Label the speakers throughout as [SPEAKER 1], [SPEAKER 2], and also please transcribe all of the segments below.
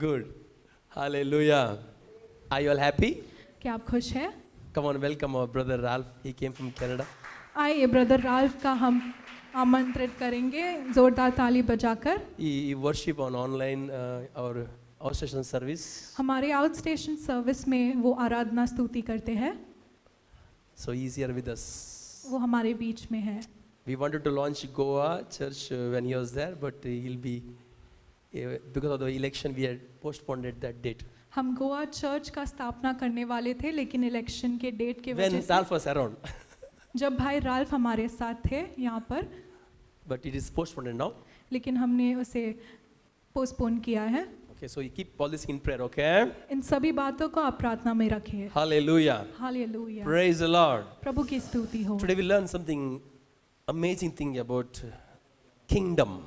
[SPEAKER 1] Good. Hallelujah. Are you all happy?
[SPEAKER 2] क्या आप खुश हैं?
[SPEAKER 1] Come on, welcome our brother Ralph. He came from Canada.
[SPEAKER 2] आइए brother Ralph का हम आमंत्रित करेंगे जोरदार ताली बजाकर।
[SPEAKER 1] He worship on online our outstation service.
[SPEAKER 2] हमारे आउट स्टेशन सर्विस में वो आराधना स्तुति करते हैं।
[SPEAKER 1] So he is here with us.
[SPEAKER 2] वो हमारे बीच में है।
[SPEAKER 1] We wanted to launch Goa church when he was there, but he'll be because of the election we had postponed that date.
[SPEAKER 2] हम गोवा चर्च का स्थापना करने वाले थे, लेकिन इलेक्शन के डेट के
[SPEAKER 1] When
[SPEAKER 2] वजह से
[SPEAKER 1] Ralph was around,
[SPEAKER 2] जब भाई राल्फ हमारे साथ थे यहाँ पर,
[SPEAKER 1] but it is postponed now.
[SPEAKER 2] लेकिन हमने उसे पोस्टपोन किया है।
[SPEAKER 1] Okay, so you keep all this in prayer, okay?
[SPEAKER 2] इन सभी बातों को आप प्रार्थना में रखिए।
[SPEAKER 1] Hallelujah.
[SPEAKER 2] Hallelujah.
[SPEAKER 1] Praise the Lord.
[SPEAKER 2] प्रभु की स्तुति हो।
[SPEAKER 1] Today we learn something amazing thing about kingdom.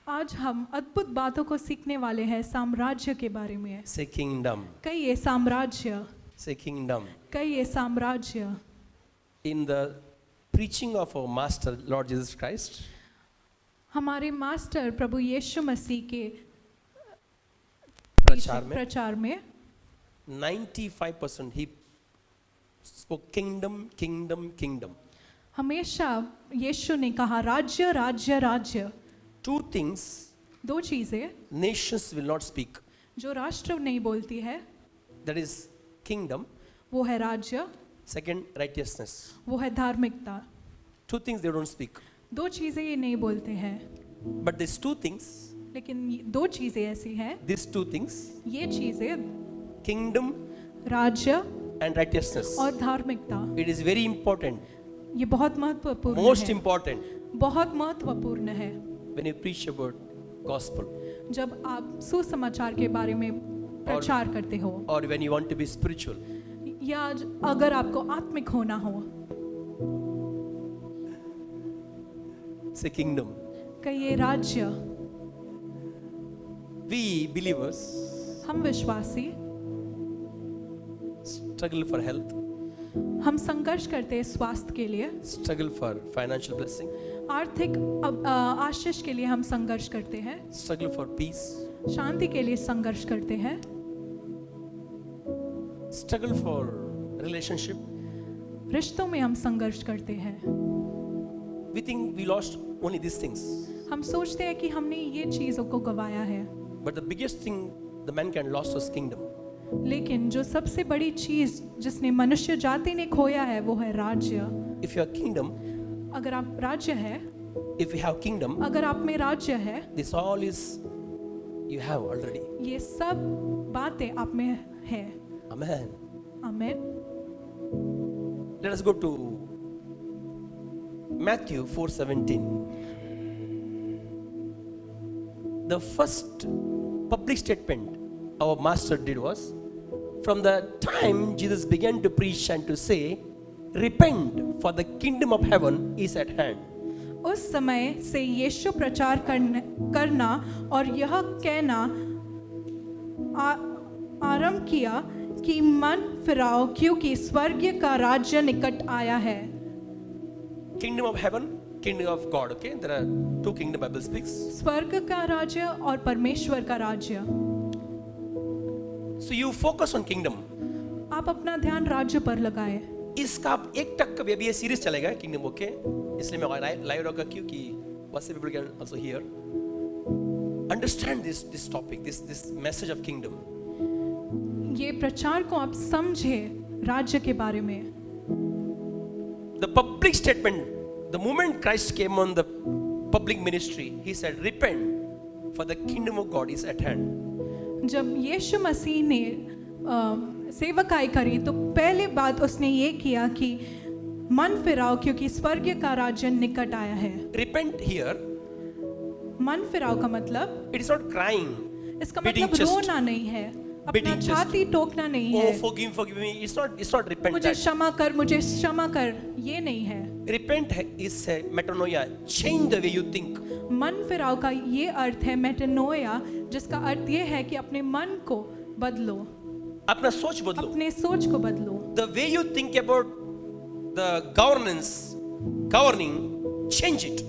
[SPEAKER 2] आज हम अद्भुत बातों को सीखने वाले हैं साम्राज्य के बारे में।
[SPEAKER 1] Say kingdom.
[SPEAKER 2] कहिए साम्राज्य,
[SPEAKER 1] Say kingdom.
[SPEAKER 2] कहिए साम्राज्य।
[SPEAKER 1] In the preaching of our master Lord Jesus Christ,
[SPEAKER 2] हमारे मास्टर प्रभु यीशु मसीह के
[SPEAKER 1] प्रचार में
[SPEAKER 2] में
[SPEAKER 1] 95% he spoke kingdom, kingdom, kingdom.
[SPEAKER 2] हमेशा यीशु ने कहा राज्य राज्य राज्य।
[SPEAKER 1] Two things
[SPEAKER 2] दो चीजें
[SPEAKER 1] nations will not speak.
[SPEAKER 2] जो राष्ट्र नहीं बोलती है,
[SPEAKER 1] That is kingdom.
[SPEAKER 2] वो है राज्य,
[SPEAKER 1] Second, righteousness.
[SPEAKER 2] वो है धार्मिकता।
[SPEAKER 1] Two things they don't speak.
[SPEAKER 2] दो चीजें ये नहीं बोलते हैं,
[SPEAKER 1] But these two things,
[SPEAKER 2] लेकिन दो चीजें ऐसी हैं,
[SPEAKER 1] these two things,
[SPEAKER 2] ये चीजें
[SPEAKER 1] kingdom
[SPEAKER 2] राज्य
[SPEAKER 1] and righteousness,
[SPEAKER 2] और धार्मिकता,
[SPEAKER 1] it is very important,
[SPEAKER 2] ये बहुत महत्वपूर्ण
[SPEAKER 1] most
[SPEAKER 2] है।
[SPEAKER 1] important
[SPEAKER 2] बहुत महत्वपूर्ण है
[SPEAKER 1] when you preach about gospel
[SPEAKER 2] जब आप सुसमाचार के बारे में प्रचार करते हो,
[SPEAKER 1] or when you want to be spiritual.
[SPEAKER 2] या अगर आपको आत्मिक होना हो।
[SPEAKER 1] Say kingdom.
[SPEAKER 2] कहिए राज्य।
[SPEAKER 1] We believers
[SPEAKER 2] हम विश्वासी
[SPEAKER 1] struggle for health,
[SPEAKER 2] हम संघर्ष करते हैं स्वास्थ्य के लिए,
[SPEAKER 1] struggle for financial blessing,
[SPEAKER 2] आर्थिक आशीष के लिए हम संघर्ष करते हैं,
[SPEAKER 1] struggle for peace,
[SPEAKER 2] शांति के लिए संघर्ष करते हैं,
[SPEAKER 1] struggle for relationship.
[SPEAKER 2] रिश्तों में हम संघर्ष करते हैं।
[SPEAKER 1] We think we lost only these things.
[SPEAKER 2] हम सोचते हैं कि हमने ये चीज़ों को गवाया है,
[SPEAKER 1] But the biggest thing the mankind lost was kingdom.
[SPEAKER 2] लेकिन जो सबसे बड़ी चीज़ जिसने मनुष्य जाति ने खोया है वो है राज्य।
[SPEAKER 1] If you have kingdom,
[SPEAKER 2] अगर आप राज्य है,
[SPEAKER 1] if you have kingdom,
[SPEAKER 2] अगर आप में राज्य है,
[SPEAKER 1] this all is you have already.
[SPEAKER 2] ये सब बातें आप में है।
[SPEAKER 1] Amen.
[SPEAKER 2] आमीन।
[SPEAKER 1] Let us go to Matthew 4:17. The first public statement our master did was, from the time Jesus began to preach and to say, repent, for the kingdom of heaven is at hand.
[SPEAKER 2] उस समय से यीशु प्रचार करना और यह कहना आरंभ किया कि मन फिराओ, क्योंकि स्वर्ग का राज्य निकट आया है।
[SPEAKER 1] Kingdom of heaven, kingdom of God. Okay, there are two kingdom Bible speaks.
[SPEAKER 2] स्वर्ग का राज्य और परमेश्वर का राज्य।
[SPEAKER 1] So you focus on kingdom.
[SPEAKER 2] आप अपना ध्यान राज्य पर लगाए।
[SPEAKER 1] इसका आप 1 भी अभी ये सीरीज चलेगा किंगडम, ओके? इसलिए मैं लाइव रखा क्योंकि बहुत से people can also hear. Understand this topic, this message of kingdom.
[SPEAKER 2] ये प्रचार को आप समझे राज्य के बारे में।
[SPEAKER 1] The public statement, the moment Christ came on the public ministry, he said, repent, for the kingdom of God is at hand.
[SPEAKER 2] जब यीशु मसीह ने सेवकाई करी तो पहले बात उसने ये किया कि मन फिराओ, क्योंकि स्वर्ग का राज्य निकट आया है।
[SPEAKER 1] Repent here,
[SPEAKER 2] मन फिराओ का मतलब,
[SPEAKER 1] it is not crying,
[SPEAKER 2] इसका
[SPEAKER 1] beating
[SPEAKER 2] मतलब
[SPEAKER 1] chest,
[SPEAKER 2] रोना नहीं है, अपना
[SPEAKER 1] beating chest.
[SPEAKER 2] छाती टोकना नहीं
[SPEAKER 1] oh
[SPEAKER 2] है,
[SPEAKER 1] forgive me. It's not repent.
[SPEAKER 2] मुझे
[SPEAKER 1] That.
[SPEAKER 2] क्षमा कर, मुझे क्षमा कर, ये नहीं है।
[SPEAKER 1] Repent is a metanoia, change the way you think.
[SPEAKER 2] मन फिराओ का ये अर्थ है मेटानोया, जिसका अर्थ ये है कि अपने मन को बदलो,
[SPEAKER 1] अपना सोच बदलो.
[SPEAKER 2] अपने सोच को बदलो।
[SPEAKER 1] The way you think about the governing, change it.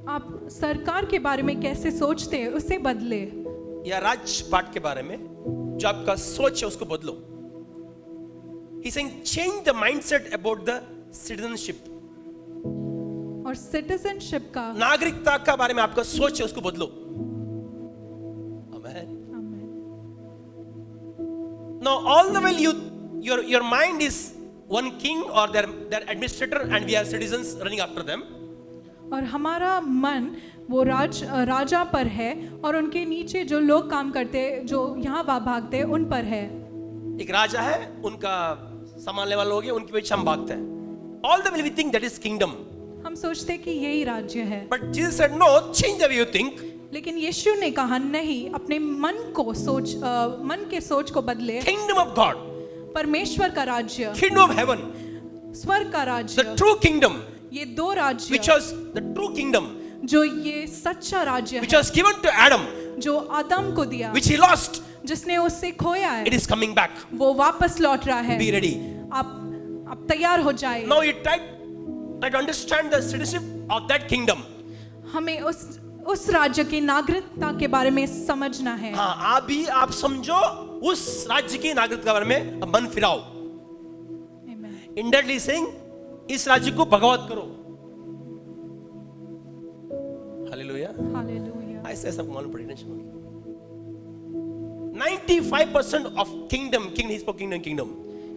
[SPEAKER 2] आप सरकार के बारे में कैसे सोचते हैं उसे बदले।
[SPEAKER 1] या राजपाट के बारे में, जो आपका सोच है उसको बदलो. He's saying change the mindset about the citizenship.
[SPEAKER 2] और सिटीजनशिप का
[SPEAKER 1] नागरिकता का बारे में आपका सोच है उसको बदलो. Amen.
[SPEAKER 2] Amen.
[SPEAKER 1] Now all the while your mind is one king or their administrator and we are citizens running after them.
[SPEAKER 2] और हमारा मन वो राजा पर है और उनके नीचे जो लोग काम करते, जो यहाँ वहाँ भागते, उन पर है.
[SPEAKER 1] एक राजा है, उनका संभालने वाले लोग हैं, उनके पीछे हम भागते हैं. All the while we think that is kingdom.
[SPEAKER 2] हम सोचते कि यही राज्य है.
[SPEAKER 1] But Jesus said no, change the way you think.
[SPEAKER 2] लेकिन यीशु ने कहा नहीं, अपने मन के सोच को बदले.
[SPEAKER 1] Kingdom of God,
[SPEAKER 2] परमेश्वर का राज्य,
[SPEAKER 1] kingdom of heaven,
[SPEAKER 2] स्वर्ग का
[SPEAKER 1] the
[SPEAKER 2] राज्य,
[SPEAKER 1] true kingdom,
[SPEAKER 2] ये दो राज्य,
[SPEAKER 1] which was the true kingdom,
[SPEAKER 2] जो ये सच्चा राज्य
[SPEAKER 1] which
[SPEAKER 2] है,
[SPEAKER 1] was given to Adam,
[SPEAKER 2] जो आदम को दिया,
[SPEAKER 1] which he lost.
[SPEAKER 2] जिसने उससे खोया
[SPEAKER 1] It
[SPEAKER 2] है,
[SPEAKER 1] is coming back.
[SPEAKER 2] वो वापस लौट रहा है.
[SPEAKER 1] Be ready.
[SPEAKER 2] आप तैयार हो जाए.
[SPEAKER 1] Now you try to understand the citizenship of that kingdom.
[SPEAKER 2] हमें उस राज्य की नागरिकता के बारे में समझना है.
[SPEAKER 1] हाँ, आप समझो उस राज्य की नागरिकता के बारे में. मन फिराओ.
[SPEAKER 2] Amen.
[SPEAKER 1] Indirectly saying, इस राज्य को भगवत करो. हालेलुया.
[SPEAKER 2] Hallelujah.
[SPEAKER 1] ऐसे सब मालूम पड़ी टेंशन होगी. 95% of kingdom, he spoke kingdom.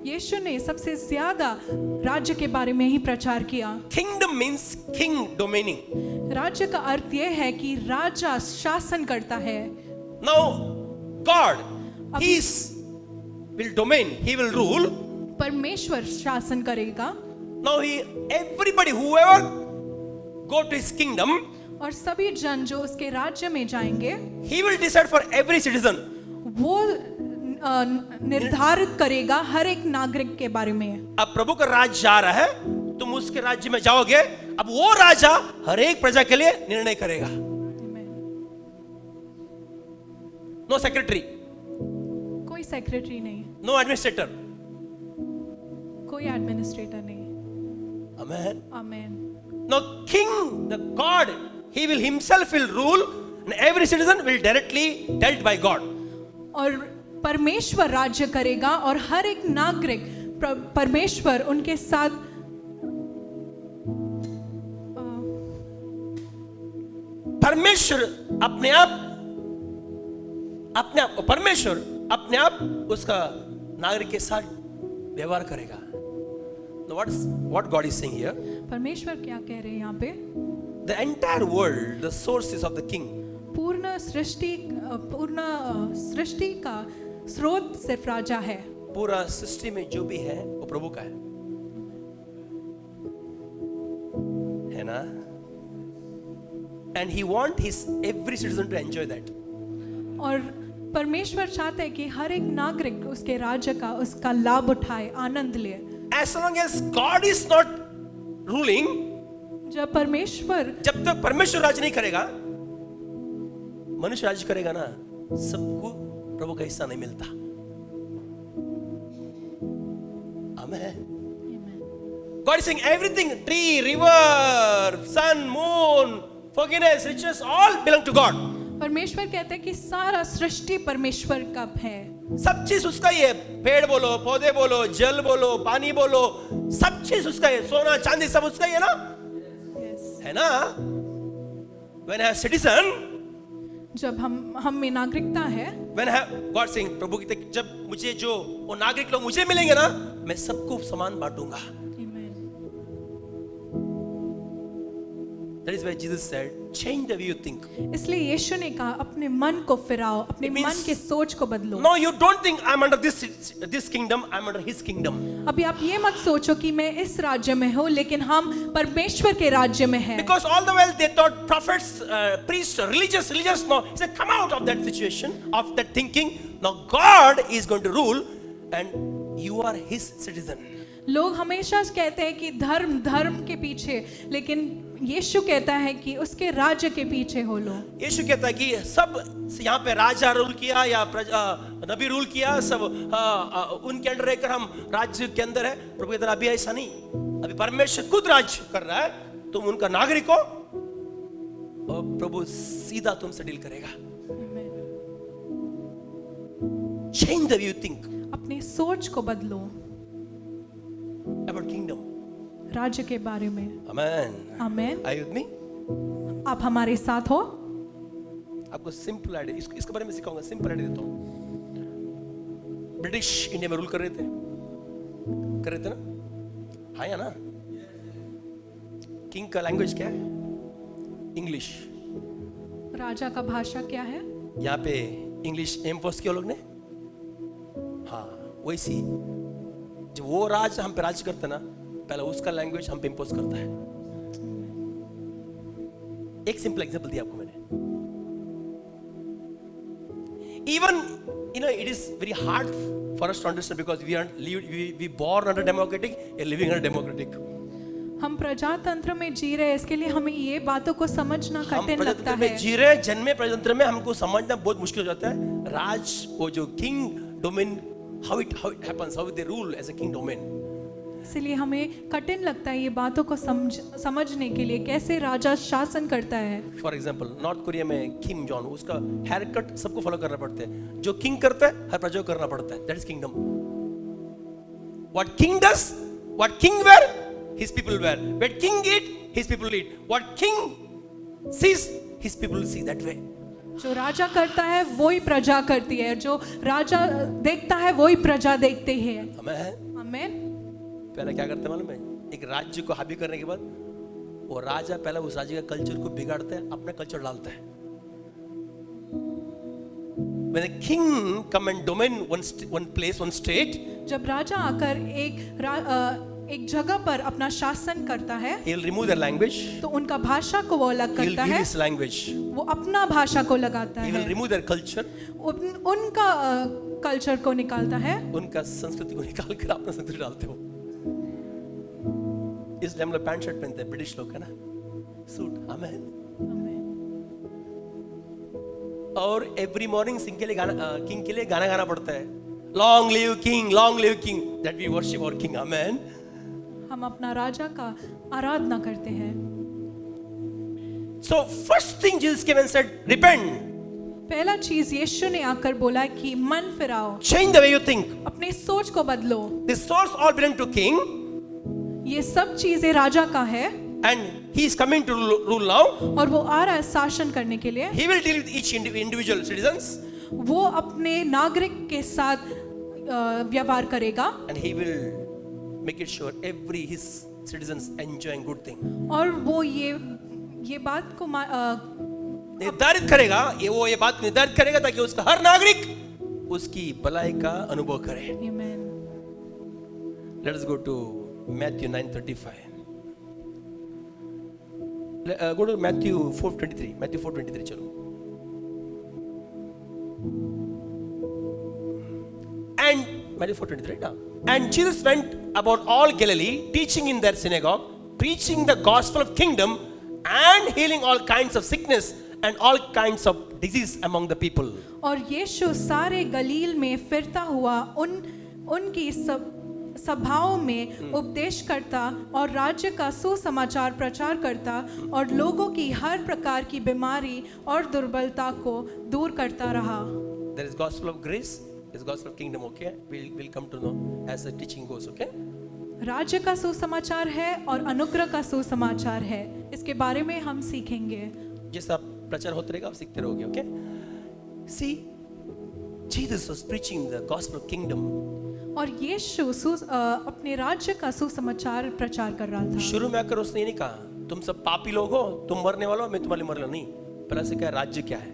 [SPEAKER 2] यीशु ने सबसे ज्यादा राज्य के बारे में ही प्रचार किया.
[SPEAKER 1] Kingdom means king domaining.
[SPEAKER 2] राज्य का अर्थ यह है कि राजा शासन करता है.
[SPEAKER 1] Now God, he will domain, he will rule.
[SPEAKER 2] परमेश्वर शासन करेगा.
[SPEAKER 1] Now everybody, whoever go to his kingdom,
[SPEAKER 2] और सभी जन जो उसके राज्य में जाएंगे,
[SPEAKER 1] he will decide for every citizen.
[SPEAKER 2] वो निर्धारित करेगा हर एक नागरिक के बारे में.
[SPEAKER 1] अब प्रभु का राज्य जा रहा है, तुम उसके राज्य में जाओगे. अब वो राजा हर एक प्रजा के लिए निर्णय करेगा. नो सेक्रेटरी,
[SPEAKER 2] कोई सेक्रेटरी नहीं,
[SPEAKER 1] नो एडमिनिस्ट्रेटर.
[SPEAKER 2] कोई एडमिनिस्ट्रेटर नहीं.
[SPEAKER 1] Amen.
[SPEAKER 2] Amen.
[SPEAKER 1] Now king, the God, he will himself will rule and every citizen will directly dealt by God.
[SPEAKER 2] और परमेश्वर राज्य करेगा और हर एक नागरिक परमेश्वर उनके साथ
[SPEAKER 1] परमेश्वर अपने आप उसका नागरिक के साथ व्यवहार करेगा. Now what God is saying here?
[SPEAKER 2] परमेश्वर क्या कह रहे हैं यहाँ पे?
[SPEAKER 1] The entire world, the sources of the king.
[SPEAKER 2] पूर्ण सृष्टि का स्रोत सिर्फ राजा है.
[SPEAKER 1] पूरा सृष्टि में जो भी है वो प्रभु का है ना? And he want his every citizen to enjoy that.
[SPEAKER 2] और परमेश्वर चाहता है कि हर एक नागरिक उसके राज्य का उसका लाभ उठाए, आनंद ले.
[SPEAKER 1] As long as God is not ruling,
[SPEAKER 2] जब
[SPEAKER 1] तक परमेश्वर राज नहीं करेगा, मनुष्य राज करेगा ना, सबको प्रभु का हिस्सा नहीं मिलता. Amen. God is saying everything, tree, river, sun, moon, forgiveness, riches, all belong to God.
[SPEAKER 2] परमेश्वर कहते हैं कि सारा सृष्टि परमेश्वर का है.
[SPEAKER 1] सब चीज उसका ही है. पेड़ बोलो, पौधे बोलो, जल बोलो, पानी बोलो, सब चीज उसका है. सोना चांदी सब उसका ही है ना? है ना? When I have citizen,
[SPEAKER 2] जब हम में नागरिकता है,
[SPEAKER 1] when I have God saying, प्रभु की जब मुझे जो वो नागरिक लोग मुझे मिलेंगे ना, मैं सबको समान बांटूंगा. That is why Jesus said, change the way you think.
[SPEAKER 2] इसलिए यीशु ने कहा अपने मन को फिराओ, अपने मन के सोच को बदलो.
[SPEAKER 1] No, you don't think I'm under this kingdom, I'm under his kingdom.
[SPEAKER 2] अभी आप ये मत सोचो कि मैं इस राज्य में हूँ, लेकिन हम परमेश्वर के राज्य में हैं.
[SPEAKER 1] Because all the while they thought prophets, priests, religious. No, he said, come out of that situation, of that thinking. Now God is going to rule, and you are his citizen.
[SPEAKER 2] लोग हमेशा कहते हैं कि धर्म के पीछे, लेकिन यीशु कहता है कि उसके राज्य के पीछे हो लो.
[SPEAKER 1] यीशु कहता है कि सब यहाँ पे राजा रूल किया या नबी रूल किया, सब उनके अंडर रहकर हम राज्य के अंदर है. प्रभु कहता है अभी ऐसा नहीं, अभी परमेश्वर खुद राज कर रहा है, तुम उनका नागरिक हो और प्रभु सीधा तुमसे डील करेगा. Change the way you think
[SPEAKER 2] अपनी सोच को बदलो
[SPEAKER 1] about kingdom.
[SPEAKER 2] राज्य के बारे में।
[SPEAKER 1] Amen.
[SPEAKER 2] Amen.
[SPEAKER 1] Are you with me?
[SPEAKER 2] आप हमारे साथ हो।
[SPEAKER 1] आपको सिंपल आइडिया इसके बारे में सिखाऊंगा, सिंपल आइडिया देता हूँ। ब्रिटिश इंडिया में रूल कर रहे थे ना? हाँ या ना? किंग का लैंग्वेज क्या है? इंग्लिश।
[SPEAKER 2] राजा का भाषा क्या है?
[SPEAKER 1] यहाँ पे इंग्लिश एम्फोर्स किया लोग ने। हाँ, वैसी जब वो राज हम पे राज करता ना, पहले उसका लैंग्वेज हम पे इम्पोज करता है। एक सिंपल एग्जांपल दिया आपको मैंने। Even it is very hard for us to understand because we born under democratic and living under democratic.
[SPEAKER 2] हम प्रजातंत्र में जी रहे हैं, इसके लिए हमें ये बातों को समझना
[SPEAKER 1] हम
[SPEAKER 2] कठिन लगता
[SPEAKER 1] प्रजातंत्र
[SPEAKER 2] है।
[SPEAKER 1] में जी रहे, जन्मे प्रजातंत्र में, हमको समझना बहुत मुश्किल हो जाता है। राज, वो जो king domain, how it happens, how they rule as a king domain.
[SPEAKER 2] इसलिए हमें कठिन लगता है ये बातों को समझने के लिए, कैसे राजा शासन करता है।
[SPEAKER 1] फॉर एग्जाम्पल नॉर्थ कोरिया में किम जॉन, उसका हेयर कट सबको फॉलो करना पड़ता है। जो किंग करता है हर प्रजा को करना पड़ता है। That is kingdom. What king does, what king wear, his people wear. What king eat, his people eat. What king sees, his people see. That way.
[SPEAKER 2] जो राजा करता है वही प्रजा करती है, जो राजा देखता है वही प्रजा देखते हैं।
[SPEAKER 1] आमीन। पहले क्या करते हैं मालूम है? एक राज्य को हावी करने के बाद वो राजा पहले उस राज्य का कल्चर को बिगाड़ता है, अपना कल्चर डालता है। When a king come and domain one place, one state,
[SPEAKER 2] जब राजा आकर एक जगह पर अपना शासन करता है,
[SPEAKER 1] he will remove their language,
[SPEAKER 2] तो उनका भाषा को वो अलग
[SPEAKER 1] he will
[SPEAKER 2] करता
[SPEAKER 1] give
[SPEAKER 2] है,
[SPEAKER 1] his language,
[SPEAKER 2] वो अपना भाषा को लगाता
[SPEAKER 1] he will
[SPEAKER 2] है,
[SPEAKER 1] remove their culture,
[SPEAKER 2] उनका कल्चर को निकालता है,
[SPEAKER 1] उनका संस्कृति को निकाल कर अपना संस्कृति डालते हो। इसलिए हम लोग पैंट शर्ट पहनते हैं, ब्रिटिश लोग है ना, सूट। आमीन। और एवरी मॉर्निंग किंग के लिए गाना गाना पड़ता है। Long live king, long live king, that we worship our king. आमीन।
[SPEAKER 2] हम अपना राजा का आराधना करते हैं।
[SPEAKER 1] So first thing Jesus came and said, repent.
[SPEAKER 2] पहला चीज यीशु ने आकर बोला कि मन फिराओ,
[SPEAKER 1] Change the way you think.
[SPEAKER 2] अपनी सोच को बदलो।
[SPEAKER 1] The source all belong to king,
[SPEAKER 2] ये सब चीजें राजा का है,
[SPEAKER 1] and he is coming to rule now.
[SPEAKER 2] और वो आ रहा है शासन करने के लिए।
[SPEAKER 1] He will deal with each individual citizens,
[SPEAKER 2] वो अपने नागरिक के साथ व्यवहार करेगा,
[SPEAKER 1] and he will make it sure every his citizens enjoying good thing.
[SPEAKER 2] और वो ये बात को
[SPEAKER 1] निर्धारित करेगा, ये बात निर्धारित करेगा ताकि उसका हर नागरिक उसकी भलाई का अनुभव करे।
[SPEAKER 2] Amen.
[SPEAKER 1] Let us go to Matthew 9:35. Go to Matthew 4:23. Matthew 4:23 चलो। And Matthew 4:23 ना। And Jesus went about all Galilee, teaching in their synagogue, preaching the gospel of kingdom, and healing all kinds of sickness and all kinds of disease among the people.
[SPEAKER 2] और यीशु सारे गलील में फिरता हुआ उनकी सभाओं में उपदेश करता और राज्य का सुसमाचार प्रचार करता और लोगों की हर प्रकार की बीमारी और दुर्बलता को दूर करता रहा।
[SPEAKER 1] There is gospel of grace, there is gospel of kingdom, okay? We'll come to know as the teaching goes, okay?
[SPEAKER 2] राज्य का सुसमाचार है और अनुग्रह का सुसमाचार है, इसके बारे में हम सीखेंगे।
[SPEAKER 1] जैसा प्रचार होता रहेगा आप सीखते रहोगे, okay? See, Jesus was preaching the gospel of kingdom.
[SPEAKER 2] और यीशु अपने राज्य का सुसमाचार प्रचार कर रहा था।
[SPEAKER 1] शुरू में आकर उसने ये नहीं कहा तुम सब पापी लोग हो, तुम मरने वाले हो, मैं तुम्हारे मरने नहीं। पहले से कहा राज्य क्या है।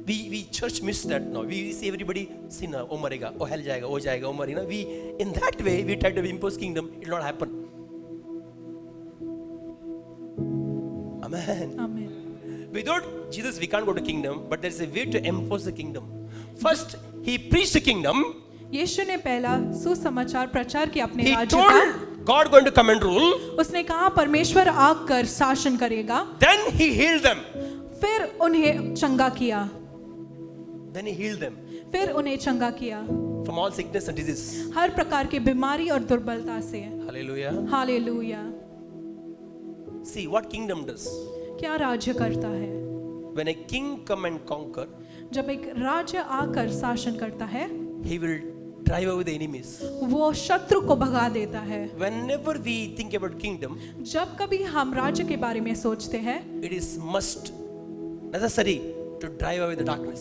[SPEAKER 1] We church miss that now. We see everybody sinner, वो मरेगा, वो hell जाएगा, वो जाएगा, वो मरेगा। We in that way we try to impose kingdom. It will not happen. Amen.
[SPEAKER 2] Amen.
[SPEAKER 1] Without Jesus we can't go to kingdom, but there is a way to enforce the kingdom. First he preached the kingdom.
[SPEAKER 2] यीशु ने पहला सुसमाचार प्रचार किया अपने
[SPEAKER 1] He
[SPEAKER 2] राज्य का।
[SPEAKER 1] told God going to come and rule.
[SPEAKER 2] उसने कहा परमेश्वर आकर शासन करेगा।
[SPEAKER 1] Then he healed them.
[SPEAKER 2] फिर उन्हें चंगा किया।
[SPEAKER 1] Then he healed them
[SPEAKER 2] फिर उन्हें चंगा किया
[SPEAKER 1] from all sickness and disease.
[SPEAKER 2] हर प्रकार की बीमारी और दुर्बलता से।
[SPEAKER 1] Hallelujah.
[SPEAKER 2] Hallelujah.
[SPEAKER 1] See what kingdom does.
[SPEAKER 2] क्या राज्य करता है?
[SPEAKER 1] When a king come and conquer,
[SPEAKER 2] जब एक राज्य आकर शासन करता है,
[SPEAKER 1] he will drive away the enemies.
[SPEAKER 2] वो शत्रु को भगा देता है।
[SPEAKER 1] Whenever we think about kingdom,
[SPEAKER 2] जब कभी हम राज्य के बारे में सोचते हैं,
[SPEAKER 1] it is must necessary to drive away the darkness.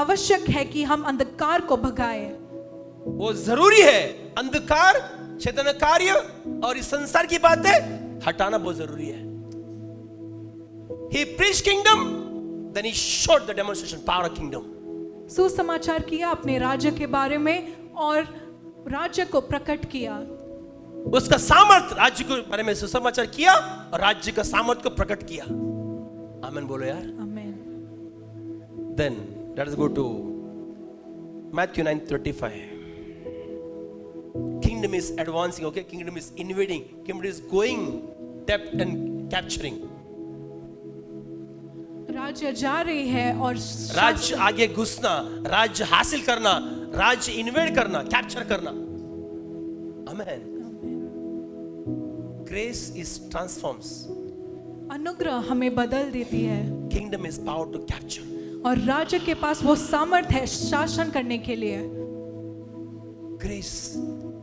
[SPEAKER 2] आवश्यक है कि हम अंधकार को भगाएं।
[SPEAKER 1] वो जरूरी है, अंधकार, शैतान कार्य और इस संसार की बातें हटाना बहुत जरूरी है। He preached kingdom, then he showed the demonstration power of kingdom.
[SPEAKER 2] सुसमाचार किया अपने राज्य के बारे में और राज्य को प्रकट किया।
[SPEAKER 1] उसका सामर्थ राज्य के बारे में सुसमाचार किया और राज्य का सामर्थ को प्रकट किया। आमीन बोलो यार।
[SPEAKER 2] आमीन।
[SPEAKER 1] Then let us go to Matthew 9:35. Kingdom is advancing, okay? Kingdom is invading. Kingdom is going depth and capturing.
[SPEAKER 2] राज्य जा रही है और
[SPEAKER 1] राज्य आगे घुसना, राज्य हासिल करना, राज्य इन्वेड करना, कैप्चर करना। आमीन। Grace is transforms.
[SPEAKER 2] अनुग्रह हमें बदल देती है
[SPEAKER 1] Kingdom is power to capture.
[SPEAKER 2] और राज्य के पास वो सामर्थ है शासन करने के लिए।
[SPEAKER 1] Grace.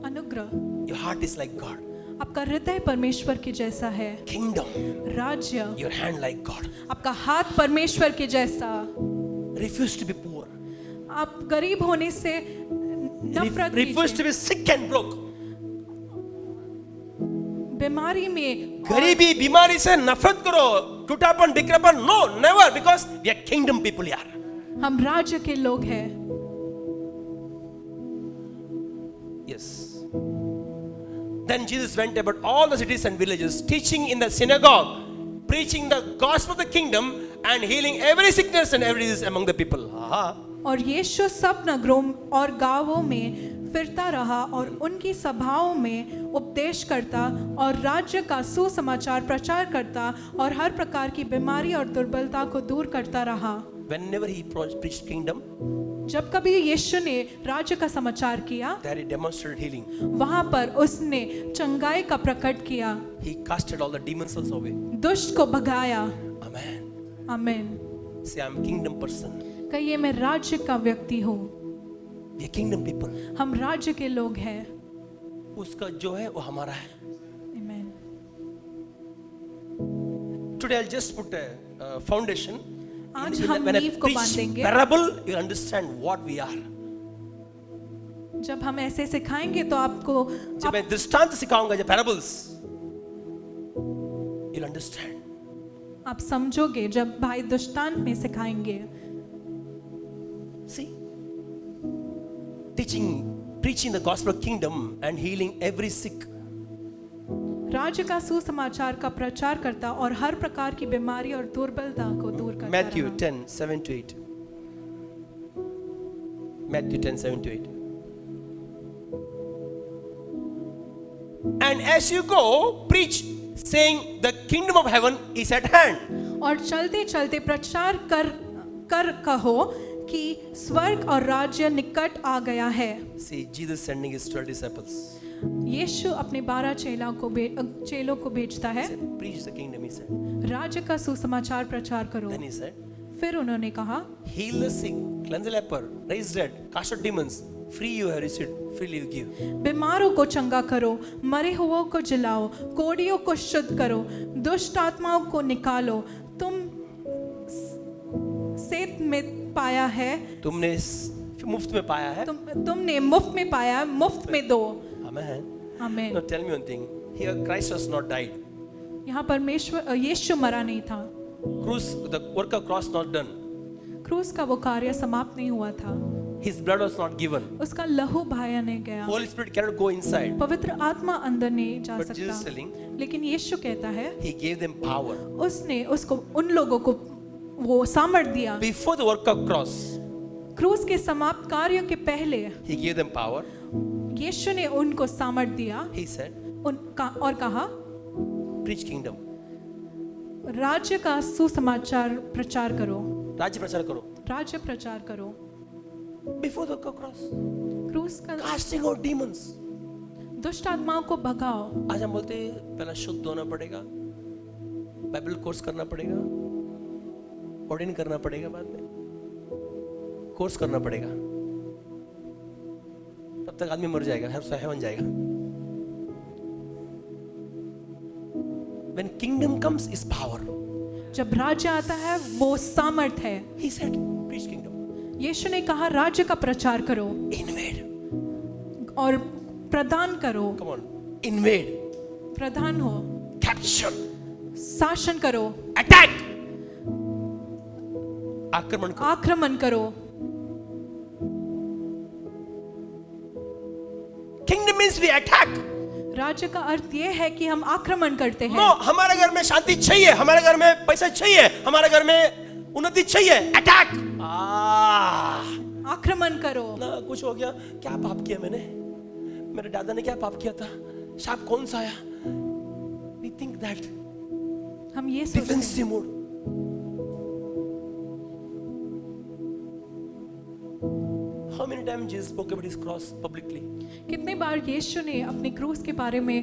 [SPEAKER 2] अनुग्रह।
[SPEAKER 1] Your heart is like God.
[SPEAKER 2] आपका हृदय परमेश्वर के जैसा है।
[SPEAKER 1] Kingdom.
[SPEAKER 2] राज्य।
[SPEAKER 1] Your hand like God.
[SPEAKER 2] आपका हाथ परमेश्वर के जैसा।
[SPEAKER 1] Refuse to be poor.
[SPEAKER 2] आप गरीब होने से नफरत
[SPEAKER 1] Refuse to
[SPEAKER 2] कीजिए।
[SPEAKER 1] be sick and broke.
[SPEAKER 2] बीमारी में
[SPEAKER 1] गरीबी बीमारी से नफरत करो, टूटापन बिखरापन, no, never, because we are kingdom people यार।
[SPEAKER 2] हम राज्य के लोग हैं।
[SPEAKER 1] Yes. Then Jesus went about all the cities and villages, teaching in the synagogue, preaching the gospel of the kingdom, and healing every sickness and every disease among the people.
[SPEAKER 2] और यीशु सब नगरों और गांवों में फिरता रहा और उनकी सभाओं में उपदेश करता और राज्य का सुसमाचार प्रचार करता और हर प्रकार की बीमारी और दुर्बलता को दूर करता रहा।
[SPEAKER 1] Whenever he preached kingdom,
[SPEAKER 2] जब कभी यीशु ने राज्य का समाचार किया,
[SPEAKER 1] there he demonstrated healing.
[SPEAKER 2] वहां पर उसने चंगाई का प्रकट किया,
[SPEAKER 1] He casted all the demons away.
[SPEAKER 2] दुष्ट को भगाया।
[SPEAKER 1] Amen.
[SPEAKER 2] आमीन।
[SPEAKER 1] Say, I'm kingdom person.
[SPEAKER 2] कहिए मैं राज्य का व्यक्ति हूँ।
[SPEAKER 1] We are kingdom people.
[SPEAKER 2] हम राज्य के लोग हैं।
[SPEAKER 1] उसका जो है वो हमारा है।
[SPEAKER 2] आमीन।
[SPEAKER 1] Today I'll just put a foundation.
[SPEAKER 2] आज हम
[SPEAKER 1] When I
[SPEAKER 2] नींव को
[SPEAKER 1] preach
[SPEAKER 2] बांधेंगे।
[SPEAKER 1] parable, you understand what we are.
[SPEAKER 2] जब हम ऐसे सिखाएंगे तो आपको
[SPEAKER 1] जब मैं दृष्टांत सिखाऊंगा, जब parables, you'll understand.
[SPEAKER 2] आप समझोगे जब भाई दृष्टांत में सिखाएंगे।
[SPEAKER 1] See, preaching the gospel of kingdom and healing every sick.
[SPEAKER 2] राज्य का सुसमाचार का प्रचार करता और हर प्रकार की बीमारी और दुर्बलता को दूर करता
[SPEAKER 1] Matthew
[SPEAKER 2] रहा।
[SPEAKER 1] 10:7-8. Matthew 10:7-8. And as you go, preach, saying, the kingdom of heaven is at hand.
[SPEAKER 2] और चलते चलते प्रचार कर कहो कि स्वर्ग और राज्य निकट आ गया है।
[SPEAKER 1] See, Jesus sending his 12 disciples.
[SPEAKER 2] यीशु अपने 12 चेलों को भेजता है।
[SPEAKER 1] He said, preach the kingdom, he said.
[SPEAKER 2] राज्य का सुसमाचार प्रचार करो।
[SPEAKER 1] Then he said,
[SPEAKER 2] फिर उन्होंने कहा,
[SPEAKER 1] heal the sick, cleanse the leper, raise the dead, cast out demons. Free you have received, freely you give.
[SPEAKER 2] बीमारों को चंगा करो, मरे हुओं को जिलाओ, कोढ़ियों को शुद्ध करो, दुष्ट आत्माओं को निकालो। तुम सेत में पाया है,
[SPEAKER 1] तुमने मुफ्त में पाया है।
[SPEAKER 2] तुमने मुफ्त में पाया, मुफ्त में दो।
[SPEAKER 1] Amen.
[SPEAKER 2] आमीन।
[SPEAKER 1] Now tell me one thing. Here Christ has not died.
[SPEAKER 2] यहाँ परमेश्वर यीशु मरा नहीं था।
[SPEAKER 1] Cross, the work of cross not done.
[SPEAKER 2] क्रूस का वो कार्य समाप्त नहीं हुआ था।
[SPEAKER 1] His blood was not given.
[SPEAKER 2] उसका लहू बहाया नहीं गया।
[SPEAKER 1] Holy Spirit cannot go inside.
[SPEAKER 2] पवित्र आत्मा अंदर नहीं जा
[SPEAKER 1] But Jesus
[SPEAKER 2] सकता।
[SPEAKER 1] telling,
[SPEAKER 2] लेकिन यीशु कहता है,
[SPEAKER 1] He gave them power.
[SPEAKER 2] उसने उसको उन लोगों को वो सामर्थ दिया।
[SPEAKER 1] Before the work of cross,
[SPEAKER 2] क्रूस के समाप्त कार्य के पहले
[SPEAKER 1] He gave them power.
[SPEAKER 2] यीशु ने उनको सामर्थ दिया।
[SPEAKER 1] He said,
[SPEAKER 2] और कहा,
[SPEAKER 1] preach kingdom.
[SPEAKER 2] राज्य का सुसमाचार प्रचार करो।
[SPEAKER 1] राज्य प्रचार करो.
[SPEAKER 2] राज्य प्रचार करो।
[SPEAKER 1] Before the work of cross,
[SPEAKER 2] क्रूस का
[SPEAKER 1] casting out demons.
[SPEAKER 2] दुष्ट आत्माओं को भगाओ।
[SPEAKER 1] आज हम बोलते हैं पहला शुद्ध होना पड़ेगा, बाइबल कोर्स करना पड़ेगा, ऑर्डिन करना पड़ेगा बाद में। कोर्स करना पड़ेगा, तब तक आदमी मर जाएगा, हेवन जाएगा। When kingdom comes is power.
[SPEAKER 2] जब राज्य आता है वो सामर्थ है।
[SPEAKER 1] He said, preach kingdom.
[SPEAKER 2] यीशु ने कहा राज्य का प्रचार करो
[SPEAKER 1] Invade.
[SPEAKER 2] और प्रदान करो।
[SPEAKER 1] Come on. Invade.
[SPEAKER 2] प्रधान हो,
[SPEAKER 1] Capture.
[SPEAKER 2] शासन करो,
[SPEAKER 1] Attack. आक्रमण करो।
[SPEAKER 2] आक्रमण करो।
[SPEAKER 1] Kingdom means we attack.
[SPEAKER 2] राज्य का अर्थ ये है कि हम आक्रमण करते हैं।
[SPEAKER 1] No, हमारे घर में शांति चाहिए, हमारे घर में पैसा चाहिए, हमारे घर में उन्नति चाहिए। Attack.
[SPEAKER 2] आक्रमण करो।
[SPEAKER 1] ना कुछ हो गया, क्या पाप किया मैंने, मेरे दादा ने क्या पाप किया था, शाप कौन सा आया? We think that.
[SPEAKER 2] हम ये सोचते हैं।
[SPEAKER 1] Defensive mode. How many times Jesus spoke about his cross publicly?
[SPEAKER 2] कितने बार यीशु ने अपने क्रूस के बारे में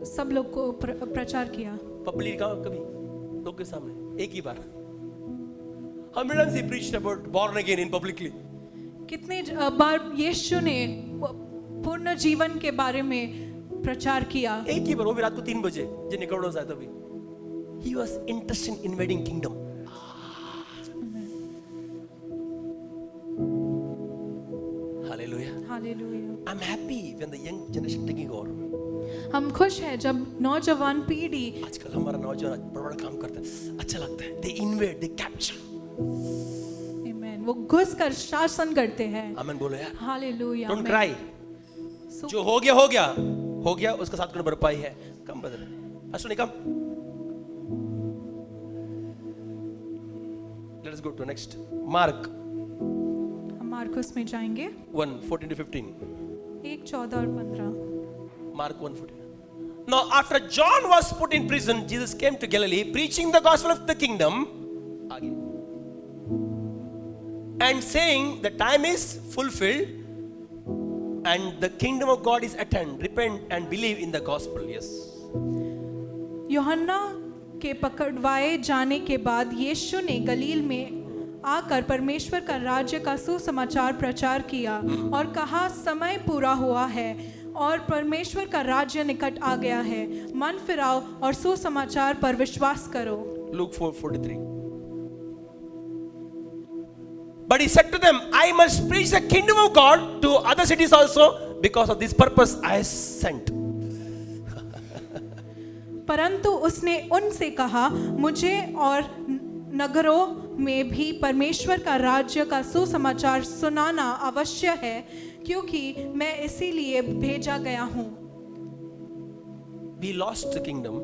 [SPEAKER 2] सब लोग को प्रचार किया?
[SPEAKER 1] पब्लिक का कभी लोग के सामने एक ही बार। How many times he preached about born again in publicly?
[SPEAKER 2] कितने बार यीशु ने पूर्ण जीवन के बारे में प्रचार किया?
[SPEAKER 1] एक ही बार, वो भी रात को 3 बजे जो निकलना चाहता तभी। He was interested in invading kingdom. Hallelujah.
[SPEAKER 2] Hallelujah.
[SPEAKER 1] I'm happy when the young generation taking over.
[SPEAKER 2] हम खुश हैं जब नौजवान पीढ़ी,
[SPEAKER 1] आजकल हमारा नौजवान बड़ा काम करता है, अच्छा लगता है। They invade, they capture.
[SPEAKER 2] आमीन, वो घुस कर शासन करते हैं।
[SPEAKER 1] आमीन बोलो यार।
[SPEAKER 2] हालेलुया।
[SPEAKER 1] Don't cry. जो हो गया हो गया, हो गया, उसका 7 गुना भरपाई है। कम brother, असुनी come. Let us go to next. Mark
[SPEAKER 2] हम मार्कुस में जाएंगे।
[SPEAKER 1] 1:14 to 15.
[SPEAKER 2] 1:14 और 15।
[SPEAKER 1] Mark 1:14. Now after John was put in prison, Jesus came to Galilee preaching the gospel of the kingdom. आगे. And saying the time is fulfilled and the kingdom of God is at hand. Repent and believe in the gospel. Yes.
[SPEAKER 2] यूहन्ना के पकड़वाए जाने के बाद यीशु ने गलील में आकर परमेश्वर का राज्य का सुसमाचार प्रचार किया और कहा समय पूरा हुआ है और परमेश्वर का राज्य निकट आ गया है। मन फिराओ और सुसमाचार पर विश्वास करो।
[SPEAKER 1] Luke 4:43. But he said to them, I must preach the kingdom of God to other cities also, because of this purpose I sent.
[SPEAKER 2] परंतु उसने उनसे कहा, मुझे और नगरों में भी परमेश्वर का राज्य का सुसमाचार सुनाना अवश्य है, क्योंकि मैं इसीलिए भेजा गया हूँ।
[SPEAKER 1] We lost the kingdom.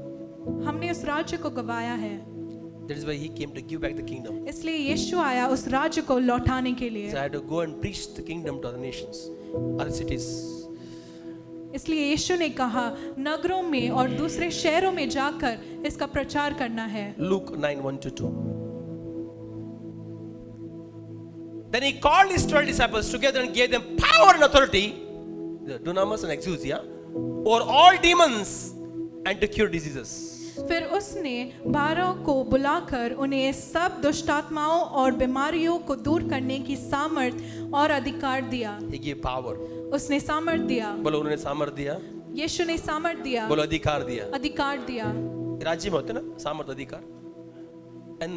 [SPEAKER 2] हमने उस राज्य को गवाया है,
[SPEAKER 1] That is why he came to give back the kingdom.
[SPEAKER 2] इसलिए यीशु आया उस राज्य को लौटाने के लिए।
[SPEAKER 1] So I had to go and preach the kingdom to other nations, other cities.
[SPEAKER 2] इसलिए यीशु ने कहा नगरों में और दूसरे शहरों में जाकर इसका प्रचार करना है।
[SPEAKER 1] Luke 9:1-2. Then he called his 12 disciples together and gave them power and authority, the dunamis and exousia, over all demons and to cure diseases.
[SPEAKER 2] फिर उसने 12 को बुलाकर उन्हें सब दुष्टात्माओं और बीमारियों को दूर करने की सामर्थ और अधिकार दिया।
[SPEAKER 1] He gave power.
[SPEAKER 2] उसने सामर्थ दिया।
[SPEAKER 1] बोलो उन्होंने सामर्थ दिया,
[SPEAKER 2] यीशु ने सामर्थ दिया,
[SPEAKER 1] बोलो अधिकार दिया।
[SPEAKER 2] अधिकार दिया।
[SPEAKER 1] राज्य में होते ना सामर्थ अधिकार। And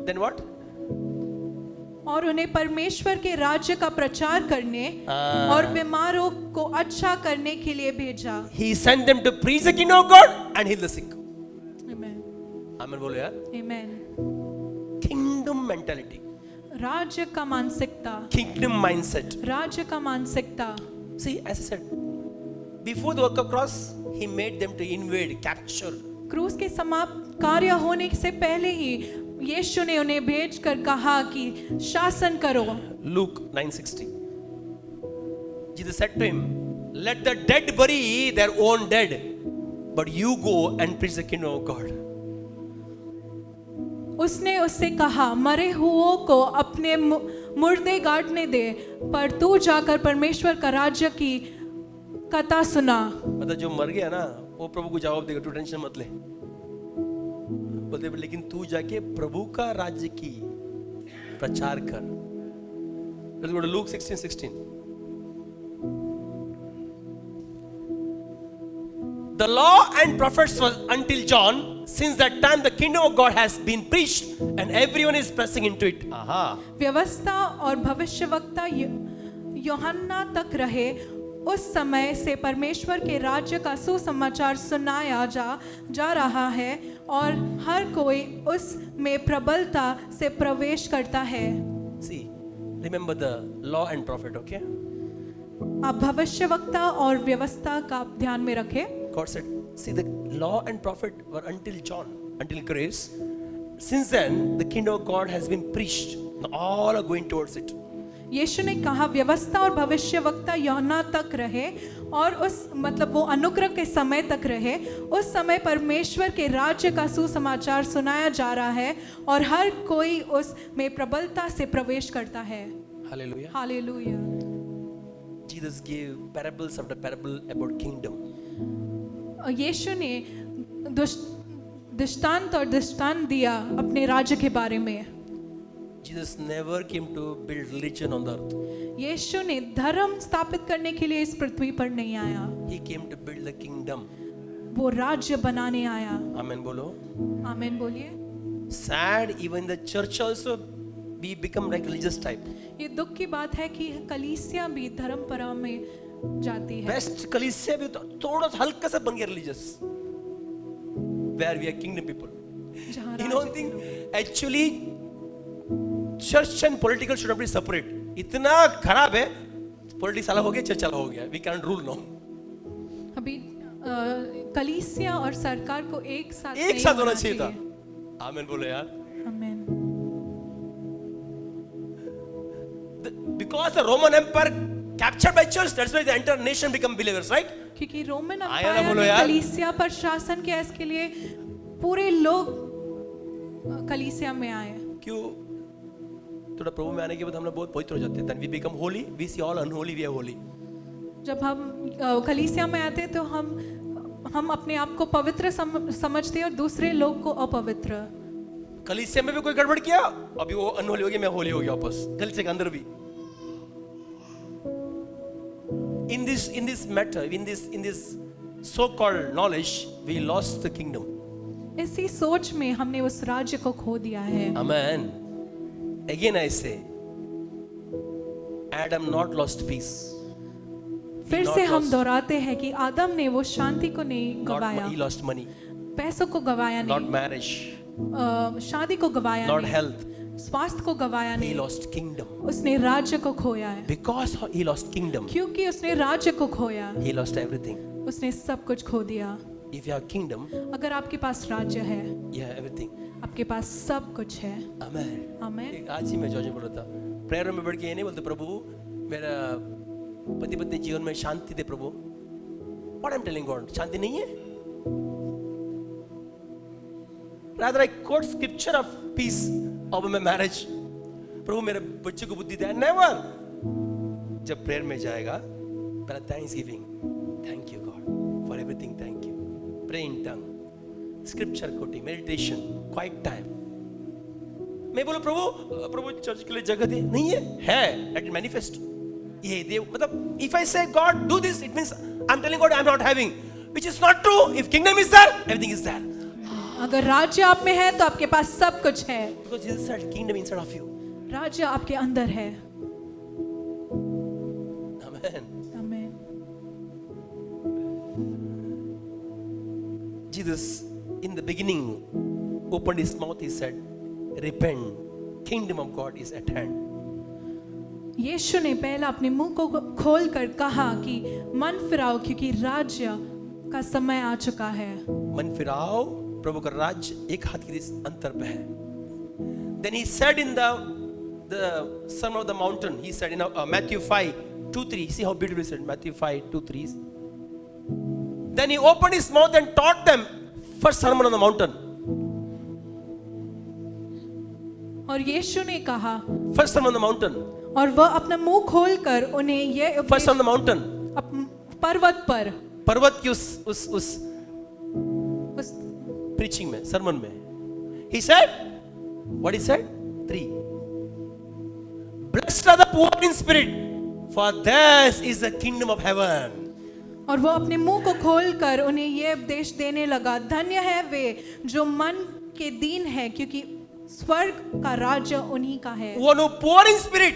[SPEAKER 1] then what?
[SPEAKER 2] और उन्हें परमेश्वर के राज्य का प्रचार करने और बीमारों को अच्छा करने के लिए भेजा।
[SPEAKER 1] He sent them to preach the kingdom of God and heal the sick.
[SPEAKER 2] Amen.
[SPEAKER 1] आमीन बोलो यार।
[SPEAKER 2] Amen.
[SPEAKER 1] Kingdom mentality.
[SPEAKER 2] राज्य का मानसिकता,
[SPEAKER 1] Kingdom mindset.
[SPEAKER 2] राज्य का मानसिकता।
[SPEAKER 1] See, as I said, before the work of cross, he made them to invade, capture.
[SPEAKER 2] क्रूस के समाप्त कार्य होने से पहले ही यीशु ने उन्हें भेजकर कहा कि शासन करो।
[SPEAKER 1] Luke 9:60. Jesus said to him, "Let the dead bury their own dead, but you go and preach the kingdom of God."
[SPEAKER 2] उसने उससे कहा मरे हुओं को अपने मुर्दे गाड़ने दे, पर तू जाकर परमेश्वर का राज्य की कथा सुना।
[SPEAKER 1] मतलब जो मर गया ना वो प्रभु को जवाब देगा, तू टेंशन मत ले। बोलते लेकिन तू जाके प्रभु का राज्य की प्रचार कर। Let's go to Luke 16:16. The law and prophets was until John. Since that time the kingdom of God has been preached and everyone is pressing into it. Aha.
[SPEAKER 2] व्यवस्था और भविष्यवक्ता यूहन्ना तक रहे, उस समय से परमेश्वर के राज्य का सुसमाचार सुनाया जा रहा है और हर कोई उस में प्रबलता से प्रवेश करता है।
[SPEAKER 1] See, remember the law and prophet, okay?
[SPEAKER 2] आप भविष्यवक्ता और व्यवस्था का ध्यान में रखें।
[SPEAKER 1] God said, see, the law and prophet were until John, until grace. Since then, the kingdom of God has been preached. Now all are going towards it.
[SPEAKER 2] यीशु ने कहा व्यवस्था और भविष्यवक्ता यूहन्ना तक रहे और उस मतलब वो अनुग्रह के समय तक रहे, उस समय परमेश्वर के राज्य का सुसमाचार सुनाया जा रहा है और हर कोई उस में प्रबलता से प्रवेश करता है।
[SPEAKER 1] Hallelujah.
[SPEAKER 2] Hallelujah.
[SPEAKER 1] Jesus gave parables after parable about kingdom.
[SPEAKER 2] यीशु ने दृष्टांत और दृष्टांत दिया अपने राज्य के बारे में।
[SPEAKER 1] Jesus never came to build religion on the earth.
[SPEAKER 2] यीशु ने धर्म स्थापित करने के लिए इस पृथ्वी पर नहीं आया,
[SPEAKER 1] He came to build the kingdom.
[SPEAKER 2] वो राज्य बनाने आया।
[SPEAKER 1] Amen बोलो.
[SPEAKER 2] आमीन बोलिए।
[SPEAKER 1] Sad, even the church also we become like religious type.
[SPEAKER 2] ये दुख की बात है कि कलीसिया भी धर्मपरा में जाती है।
[SPEAKER 1] Best कलीसिया भी तो थोड़ा सा हल्का सा बन गया religious. Where we are kingdom people.
[SPEAKER 2] जहाँ
[SPEAKER 1] You know one thing? Actually, church and political should not be separate. इतना खराब है, politics अलग हो गया, church अलग हो गया. We can't rule now.
[SPEAKER 2] अभी कलीसिया और सरकार को एक साथ
[SPEAKER 1] होना चाहिए था. आमीन बोलो यार.
[SPEAKER 2] आमीन।
[SPEAKER 1] Because the Roman Empire captured by church, that's why the entire nation become believers, right?
[SPEAKER 2] क्योंकि रोमन
[SPEAKER 1] आया ना
[SPEAKER 2] अम्पायर
[SPEAKER 1] बोलो
[SPEAKER 2] ने
[SPEAKER 1] यार.
[SPEAKER 2] कलीसिया पर शासन किया, इसके लिए पूरे लोग कलीसिया में आए।
[SPEAKER 1] क्यों? थोड़ा प्रभु में आने के बाद हम लोग बहुत पवित्र हो जाते हैं. Then we become holy. We see all unholy, we are holy.
[SPEAKER 2] जब हम कलीसिया में आते हैं तो हम अपने आप को पवित्र समझते हैं और दूसरे लोग को अपवित्र।
[SPEAKER 1] कलीसिया में भी कोई गड़बड़ किया, अभी वो अनहोली हो गया, मैं होली हो गया वापस. कलीसिया के अंदर भी. In this matter, in this so-called knowledge, we lost the kingdom.
[SPEAKER 2] इसी सोच में हमने उस राज्य को खो दिया है।
[SPEAKER 1] Amen. Again I say, Adam not lost peace.
[SPEAKER 2] फिर से हम दोहराते हैं कि आदम ने वो शांति को नहीं गवाया,
[SPEAKER 1] He lost money,
[SPEAKER 2] पैसों को गवाया
[SPEAKER 1] not
[SPEAKER 2] नहीं,
[SPEAKER 1] marriage,
[SPEAKER 2] शादी को गवाया
[SPEAKER 1] not
[SPEAKER 2] नहीं,
[SPEAKER 1] health.
[SPEAKER 2] स्वास्थ्य को गवाया
[SPEAKER 1] He
[SPEAKER 2] नहीं,
[SPEAKER 1] lost kingdom.
[SPEAKER 2] उसने राज्य को खोया है।
[SPEAKER 1] Because he lost kingdom,
[SPEAKER 2] क्योंकि उसने राज्य को खोया,
[SPEAKER 1] he lost everything.
[SPEAKER 2] उसने सब कुछ खो दिया।
[SPEAKER 1] If you have kingdom,
[SPEAKER 2] अगर आपके पास राज्य है,
[SPEAKER 1] you have everything.
[SPEAKER 2] आपके पास सब कुछ है।
[SPEAKER 1] Amen.
[SPEAKER 2] आमीन।
[SPEAKER 1] एक आज ही मैं जॉर्ज बोल रहा था, प्रेयर में बैठ के ये नहीं बोलते प्रभु मेरा पति पत्नी जीवन में शांति दे प्रभु. What I'm telling God, शांति नहीं है. Rather I quote scripture of peace of my marriage. प्रभु मेरे बच्चे को बुद्धि दे. Never. जब प्रेयर में जाएगा पहला thanksgiving, thank you God for everything, thank you. Pray in tongue, scripture quoting, meditation, quiet time. मैं बोलो प्रभु चर्च के लिए जगह दे. नहीं है let it manifest. ये दे मतलब if I say God do this, it means I'm telling God I'm not having, which is not true. If kingdom is there, everything is there.
[SPEAKER 2] अगर राज्य आप में है तो आपके पास सब कुछ है।
[SPEAKER 1] Because Jesus said kingdom inside of you.
[SPEAKER 2] राज्य आपके अंदर है।
[SPEAKER 1] Amen.
[SPEAKER 2] आमीन।
[SPEAKER 1] Jesus in the beginning opened his mouth, he said repent, kingdom of God is at hand.
[SPEAKER 2] यीशु ने पहला अपने मुंह को खोलकर कहा कि मन फिराओ क्योंकि राज्य का समय आ चुका है।
[SPEAKER 1] मन फिराओ, प्रभु का राज्य एक हाथ के अंतर पे है. Then he said in the Sermon of the Mountain, he said in Matthew 5:2-3. See how beautifully he said, Matthew 5:2-3. Then he opened his mouth and taught them. First Sermon on the Mountain.
[SPEAKER 2] और यीशु ने कहा,
[SPEAKER 1] First Sermon on the Mountain.
[SPEAKER 2] और वह अपना मुंह खोलकर उन्हें ये
[SPEAKER 1] First on the mountain.
[SPEAKER 2] पर्वत पर,
[SPEAKER 1] पर्वत की उस preaching में, sermon में. He said, what he said? 3. Blessed are the poor in spirit, for theirs is the kingdom of heaven.
[SPEAKER 2] और वो अपने मुंह को खोलकर उन्हें ये उपदेश देने लगा, धन्य है वे जो मन के दीन है, क्योंकि स्वर्ग का राज्य उन्हीं का है।
[SPEAKER 1] वो नो poor in spirit,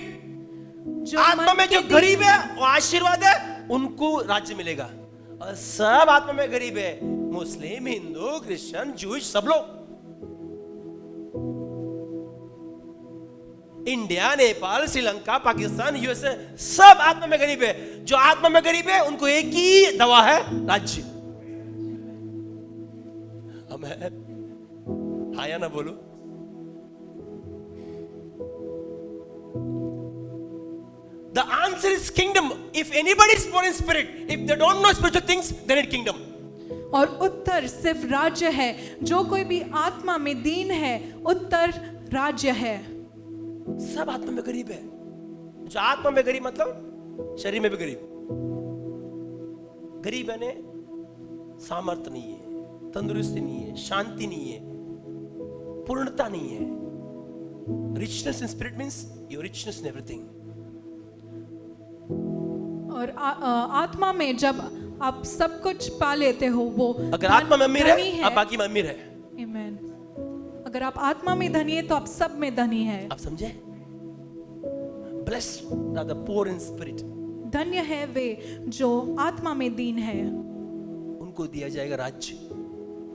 [SPEAKER 2] जो
[SPEAKER 1] आत्मा
[SPEAKER 2] मन
[SPEAKER 1] में
[SPEAKER 2] के
[SPEAKER 1] जो
[SPEAKER 2] दीन
[SPEAKER 1] गरीब है वो आशीर्वाद है, उनको राज्य मिलेगा। और सब आत्मा में गरीब है, मुस्लिम, हिंदू, क्रिश्चियन, जूश, सब लोग, इंडिया, नेपाल, श्रीलंका, पाकिस्तान, यूएसए, सब आत्मा में गरीब है। जो आत्मा में गरीब है उनको एक ही दवा है, राज्य। आमीन। हाँ या ना बोलो। The answer is kingdom. If anybody is poor in spirit, if they don't know spiritual things, they need kingdom.
[SPEAKER 2] और उत्तर सिर्फ राज्य है। जो कोई भी आत्मा में दीन है, उत्तर राज्य है।
[SPEAKER 1] सब आत्मा में गरीब है। जो आत्मा में गरीब मतलब शरीर में भी गरीब। गरीब है ने सामर्थ्य नहीं है, तंदुरुस्ती नहीं है, शांति नहीं है, पूर्णता नहीं है। Richness in spirit means your richness in everything.
[SPEAKER 2] और आत्मा में जब आप सब कुछ पा लेते हो, वो
[SPEAKER 1] अगर आत्मा में अमीर
[SPEAKER 2] धनी
[SPEAKER 1] है, आप बाकी में अमीर है।
[SPEAKER 2] आमीन। अगर आप आत्मा में धनी है तो आप सब में धनी है।
[SPEAKER 1] आप समझे? Blessed are the poor in spirit.
[SPEAKER 2] धन्य है वे जो आत्मा में दीन है,
[SPEAKER 1] उनको दिया जाएगा राज्य।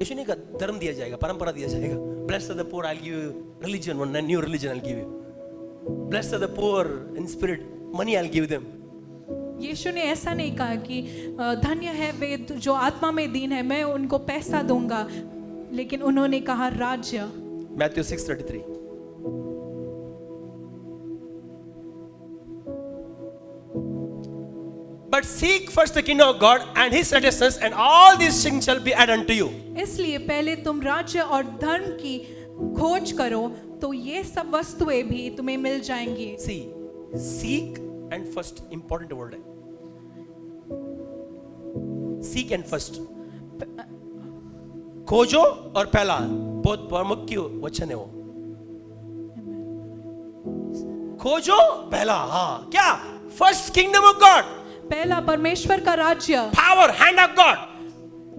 [SPEAKER 1] यीशु ने कहा धर्म दिया जाएगा, परंपरा दिया जाएगा। Blessed are the poor, I'll give you religion, one new religion I'll give you. Blessed are the poor in spirit, money I'll give them.
[SPEAKER 2] यीशु ने ऐसा नहीं कहा कि धन्य है वे जो आत्मा में दीन है, मैं उनको पैसा दूंगा, लेकिन उन्होंने कहा राज्य।
[SPEAKER 1] Matthew 6:33. But seek first the kingdom of God and his righteousness, and all these things shall be added unto you.
[SPEAKER 2] इसलिए पहले तुम राज्य और धर्म की खोज करो, तो ये सब वस्तुएं भी तुम्हें मिल जाएंगी।
[SPEAKER 1] See, seek and first important word है। Seek and first, खोजो और पहला, बहुत प्रमुख वचन है वो। खोजो पहला, हाँ क्या? First kingdom of God,
[SPEAKER 2] पहला परमेश्वर का राज्य,
[SPEAKER 1] power, hand of God,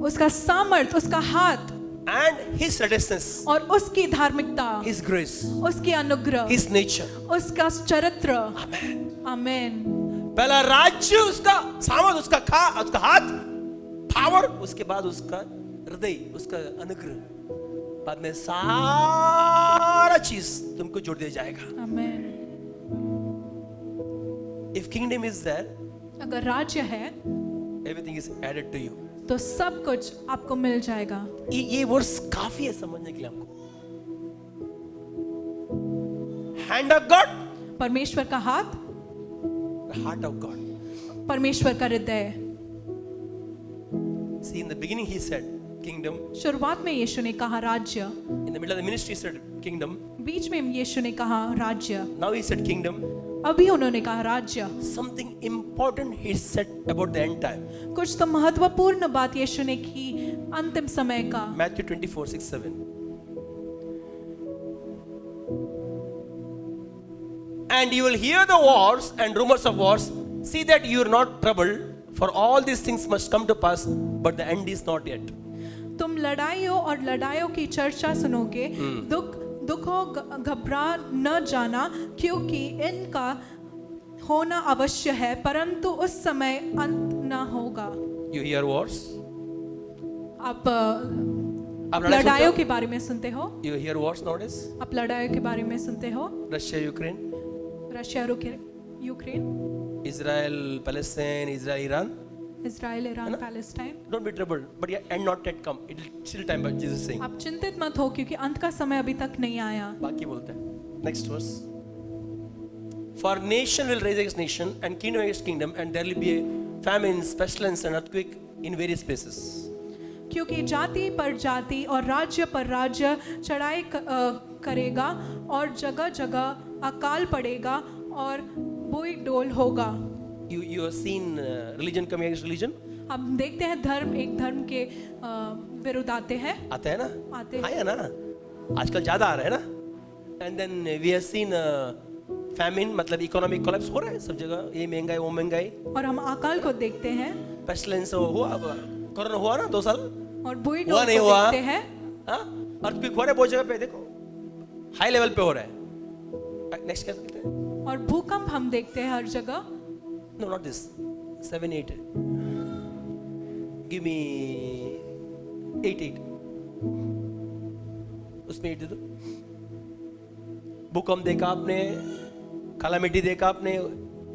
[SPEAKER 2] उसका सामर्थ, उसका हाथ,
[SPEAKER 1] and his righteousness,
[SPEAKER 2] और उसकी धार्मिकता,
[SPEAKER 1] his grace,
[SPEAKER 2] उसकी अनुग्रह,
[SPEAKER 1] his nature.
[SPEAKER 2] उसका चरित्र।
[SPEAKER 1] Amen.
[SPEAKER 2] आमीन।
[SPEAKER 1] पहला राज्य, उसका सामर्थ, उसका हाथ, पावर, उसके बाद उसका हृदय, उसका अनुग्रह, बाद में सारा चीज तुमको जोड़ दिया जाएगा।
[SPEAKER 2] आमीन।
[SPEAKER 1] If kingdom is there,
[SPEAKER 2] अगर राज्य है
[SPEAKER 1] everything is added to you.
[SPEAKER 2] तो सब कुछ आपको मिल जाएगा।
[SPEAKER 1] ये वर्स काफी है समझने के लिए हमको। Hand of God,
[SPEAKER 2] परमेश्वर का हाथ,
[SPEAKER 1] the heart of God.
[SPEAKER 2] परमेश्वर का हृदय।
[SPEAKER 1] See, in the beginning he said kingdom.
[SPEAKER 2] शुरुआत में यीशु ने कहा राज्य,
[SPEAKER 1] In the middle of the ministry he said kingdom.
[SPEAKER 2] बीच में यीशु ने कहा राज्य,
[SPEAKER 1] Now he said kingdom.
[SPEAKER 2] अभी उन्होंने कहा राज्य।
[SPEAKER 1] Something important he said about the end time.
[SPEAKER 2] कुछ तो महत्वपूर्ण बात यीशु ने की अंतिम समय का।
[SPEAKER 1] Matthew 24:6-7. And you will hear the wars and rumors of wars. See that you are not troubled, for all these things must come to pass, but the end is not yet.
[SPEAKER 2] तुम लड़ाइयों और लड़ाइयों की चर्चा सुनोगे, दुखों घबरा न जाना, क्योंकि इनका होना अवश्य है, परंतु उस समय अंत न होगा।
[SPEAKER 1] You hear wars?
[SPEAKER 2] आप
[SPEAKER 1] आप लड़ाई
[SPEAKER 2] लड़ाइयों
[SPEAKER 1] सुनते
[SPEAKER 2] के बारे में सुनते हो?
[SPEAKER 1] हो? You hear wars nowadays?
[SPEAKER 2] आप लड़ाइयों के बारे में सुनते हो?
[SPEAKER 1] Russia, Ukraine,
[SPEAKER 2] Russia, Ukraine,
[SPEAKER 1] Israel, Palestine, Israel, Iran.
[SPEAKER 2] Israel, Iran, Palestine.
[SPEAKER 1] Don't be troubled, but yet and not yet come. It will still time, but Jesus is saying.
[SPEAKER 2] आप चिंतित मत हो, क्योंकि अंत का समय अभी तक नहीं आया।
[SPEAKER 1] बाकी बोलते हैं। Next verse. For nation will rise against nation and kingdom against kingdom, and there will be a famine, pestilence, and earthquake in various places.
[SPEAKER 2] क्योंकि जाति पर जाति और राज्य पर राज्य चढ़ाई करेगा, और जगह जगह अकाल पड़ेगा और बोई डोल होगा।
[SPEAKER 1] You have seen religion coming against religion?
[SPEAKER 2] हम देखते हैं धर्म एक धर्म के विरुद्ध आते हैं।
[SPEAKER 1] आते हैं ना?
[SPEAKER 2] आते हैं।
[SPEAKER 1] आया ना? आजकल ज्यादा आ रहे हैं ना? And then we have seen famine मतलब इकोनॉमिक कोलैप्स हो रहा है सब जगह, ये महंगाई वो महंगाई,
[SPEAKER 2] और हम अकाल को देखते हैं
[SPEAKER 1] पेस्टिलेंस हुआ, कोरोना हुआ ना 2 साल,
[SPEAKER 2] और बुरी
[SPEAKER 1] हुआ नहीं
[SPEAKER 2] को
[SPEAKER 1] हुआ,
[SPEAKER 2] देखते हैं।
[SPEAKER 1] हाँ, अर्थक्वेक हो रहा है बहुत जगह पे, देखो हाई लेवल पे हो रहा है। नेक्स्ट क्या कहते हैं?
[SPEAKER 2] और भूकंप हम देखते हैं हर जगह।
[SPEAKER 1] No not this, 7 8, give me 8 उसमें 8 दे दो। भूकंप देखा आपने, कैलामिटी देखा आपने,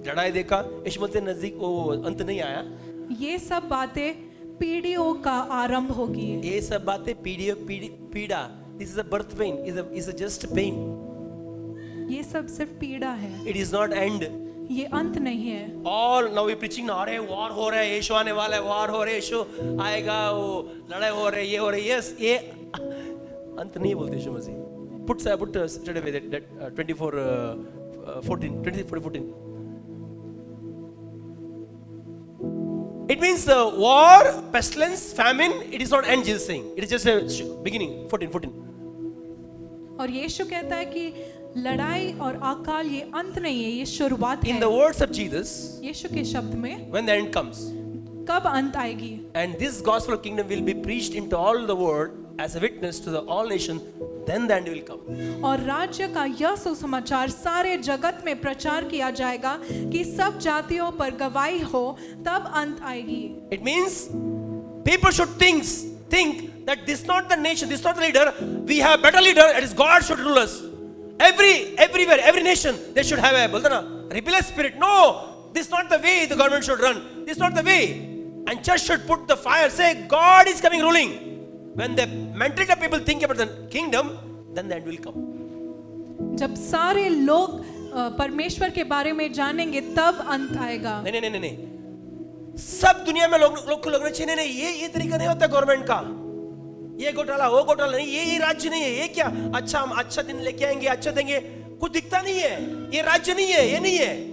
[SPEAKER 1] लड़ाई देखा, इस बोलते नजदीक वो अंत नहीं आया।
[SPEAKER 2] ये सब बातें पीढ़ियों का आरंभ होगी।
[SPEAKER 1] ये सब बातें पीड़ा, this is a birth pain, is a just pain,
[SPEAKER 2] ये सब सिर्फ पीड़ा है,
[SPEAKER 1] इट इज नॉट एंड।
[SPEAKER 2] ये अंत नहीं है।
[SPEAKER 1] ऑल नाउ वी प्रीचिंग ना, अरे वॉर हो रहा है, यीशु आने वाला है, वॉर हो रहा है, यीशु आएगा, वो लड़ाई हो रही है, ये हो रही है, यस, ये अंत नहीं बोलते यीशु मसीह। Put straight away that 24:14. It means war, pestilence, famine. It is not end. Jesus saying it is just a beginning. 14.
[SPEAKER 2] और यीशु कहता है कि लड़ाई और अकाल ये अंत नहीं है, ये शुरुआत
[SPEAKER 1] In
[SPEAKER 2] है।
[SPEAKER 1] the words of Jesus,
[SPEAKER 2] यीशु के शब्द में
[SPEAKER 1] when the end comes,
[SPEAKER 2] कब अंत आएगी,
[SPEAKER 1] and this gospel of kingdom will be preached into all the world as a witness to the all nations, then the end will come.
[SPEAKER 2] और राज्य का यह सुसमाचार सारे जगत में प्रचार किया जाएगा कि सब जातियों पर गवाही हो, तब अंत आएगी।
[SPEAKER 1] It means people should think that this is not the nation, this is not the leader. We have better leader. It is God should rule us. Everywhere, every nation, they should have a बोलते ना rebellious spirit. No, this is not the way the government should run. This is not the way. And church should put the fire. Say God is coming ruling. When the mentality of people think about the kingdom, then the end will come.
[SPEAKER 2] जब सारे लोग परमेश्वर के बारे में जानेंगे, तब अंत आएगा।
[SPEAKER 1] नहीं, सब दुनिया में लोग को लगना चाहिए नहीं, ये तरीका नहीं होता गवर्नमेंट का, ये घोटाला वो घोटाला नहीं, ये राज्य नहीं है, ये क्या अच्छा हम अच्छा दिन लेके आएंगे, अच्छा देंगे, कुछ दिखता नहीं है, ये राज्य नहीं है, ये नहीं है।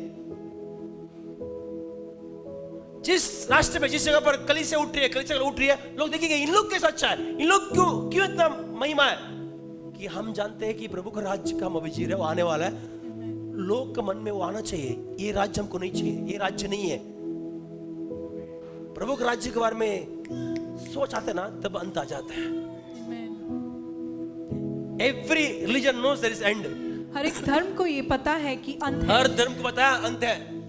[SPEAKER 1] जिस राष्ट्र पे जिस जगह पर कलीसिया उठ रही है, लोग देखेंगे इन लोग कैसा अच्छा है, इन लोग क्यों इतना महिमा है, कि हम जानते हैं कि प्रभु का राज्य का हम अभी जी रहे वो आने वाला है। लोग के मन में वो आना चाहिए, ये राज्य हमको नहीं चाहिए, ये राज्य नहीं है। प्रभु के राज्य के बारे में सोच आते ना, तब अंत आ जाता है। Every religion knows there is end.
[SPEAKER 2] हर एक धर्म को ये पता है कि अंत है।
[SPEAKER 1] हर धर्म को पता है अंत है,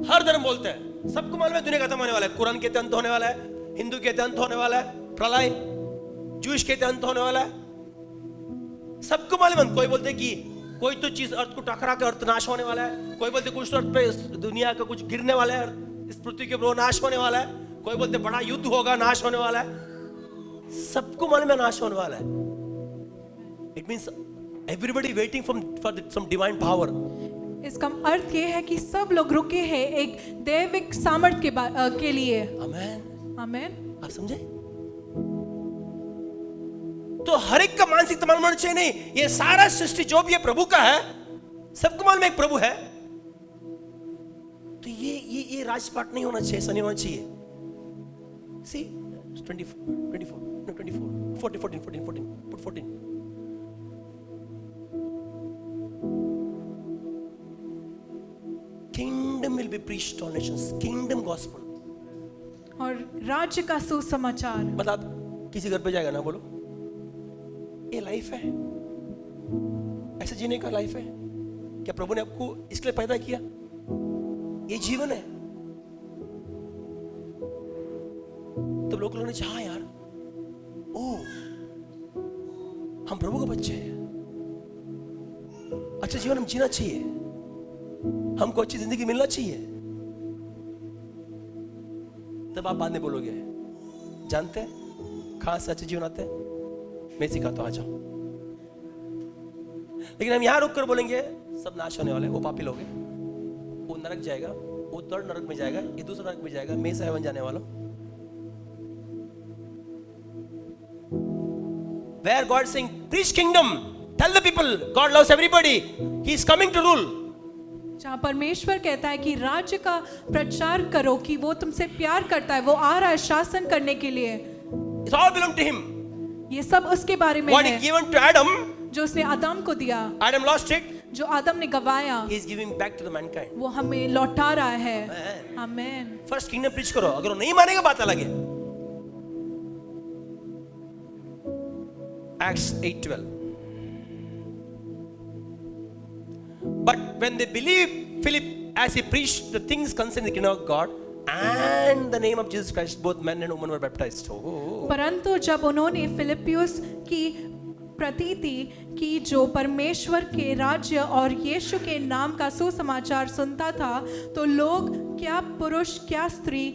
[SPEAKER 1] हर धर्म बोलते हैं, सबको मालूम है दुनिया खत्म होने वाला है। कुरान कहते अंत होने वाला है, हिंदू कहते अंत होने वाला है, प्रलय, जूश कहते अंत होने वाला है, सबको मालूम है। कोई बोलते कि कोई तो चीज अर्थ को टकरा कर अर्थ नाश होने वाला है, कोई बोलते कुछ अर्थ पे दुनिया का कुछ गिरने वाला है, इस पृथ्वी के ऊपर नाश होने वाला है, कोई बोलते बड़ा युद्ध होगा, नाश होने वाला है, सबको मालूम है नाश होने वाला है। It means everybody waiting for some divine power.
[SPEAKER 2] इसका अर्थ ये है कि सब लोग रुके हैं एक दैविक सामर्थ्य के लिए।
[SPEAKER 1] आमेन,
[SPEAKER 2] आमेन।
[SPEAKER 1] आप समझे? तो हर एक का मानसिकता मालूम होना चाहिए। नहीं, ये सारा सृष्टि जो भी है प्रभु का है, सबको मालूम है एक प्रभु है, तो ये राजपाट नहीं होना चाहिए, ऐसा नहीं होना चाहिए। See 14. Kingdom will be preached to all nations. Kingdom gospel.
[SPEAKER 2] और राज्य का सुसमाचार।
[SPEAKER 1] मतलब किसी घर पे जाएगा ना, बोलो ये लाइफ है, ऐसे जीने का लाइफ है क्या? प्रभु ने आपको इसके लिए पैदा किया, ये जीवन है। तो लोग ने चाहा यार, ओ हम प्रभु के बच्चे हैं, अच्छा जीवन हम जीना चाहिए, हमको अच्छी जिंदगी मिलना चाहिए। तब आप बाद में बोलोगे जानते हैं कहां से अच्छे जीवन आते हैं, मैं सिखाता हूं, आ जाओ। लेकिन हम यहां रुककर बोलेंगे सब नाश होने वाले, वो पापी लोग हैं, वो नरक जाएगा, वो थर्ड नरक में जाएगा, ये दूसरा नरक में जाएगा, मैं से हेवन जाने वाला हूं। Where God is saying, preach kingdom, tell the people, God loves everybody, He is coming to rule.
[SPEAKER 2] जहाँ परमेश्वर कहता है कि राज्य का प्रचार करो कि वो तुमसे प्यार करता है, वो आ रहा है शासन करने के लिए।
[SPEAKER 1] It's all belong to Him.
[SPEAKER 2] ये सब उसके बारे में
[SPEAKER 1] What
[SPEAKER 2] है।
[SPEAKER 1] He given to Adam,
[SPEAKER 2] जो उसने आदम को दिया,
[SPEAKER 1] Adam lost it.
[SPEAKER 2] जो आदम ने गवाया
[SPEAKER 1] he is giving back to the mankind.
[SPEAKER 2] वो हमें लौटा रहा है।
[SPEAKER 1] Amen.
[SPEAKER 2] आमेन।
[SPEAKER 1] First kingdom preach करो, अगर वो नहीं मानेगा बात अलग है। Acts 8:12. But when they believed Philip as he preached the things concerning the kingdom of God and the name of Jesus Christ, both men and women were baptized. Oh.
[SPEAKER 2] परंतु जब उन्होंने फिलिपियुस की प्रतीति की जो परमेश्वर के राज्य और यीशु के नाम का सुसमाचार सुनता था, तो लोग क्या पुरुष क्या स्त्री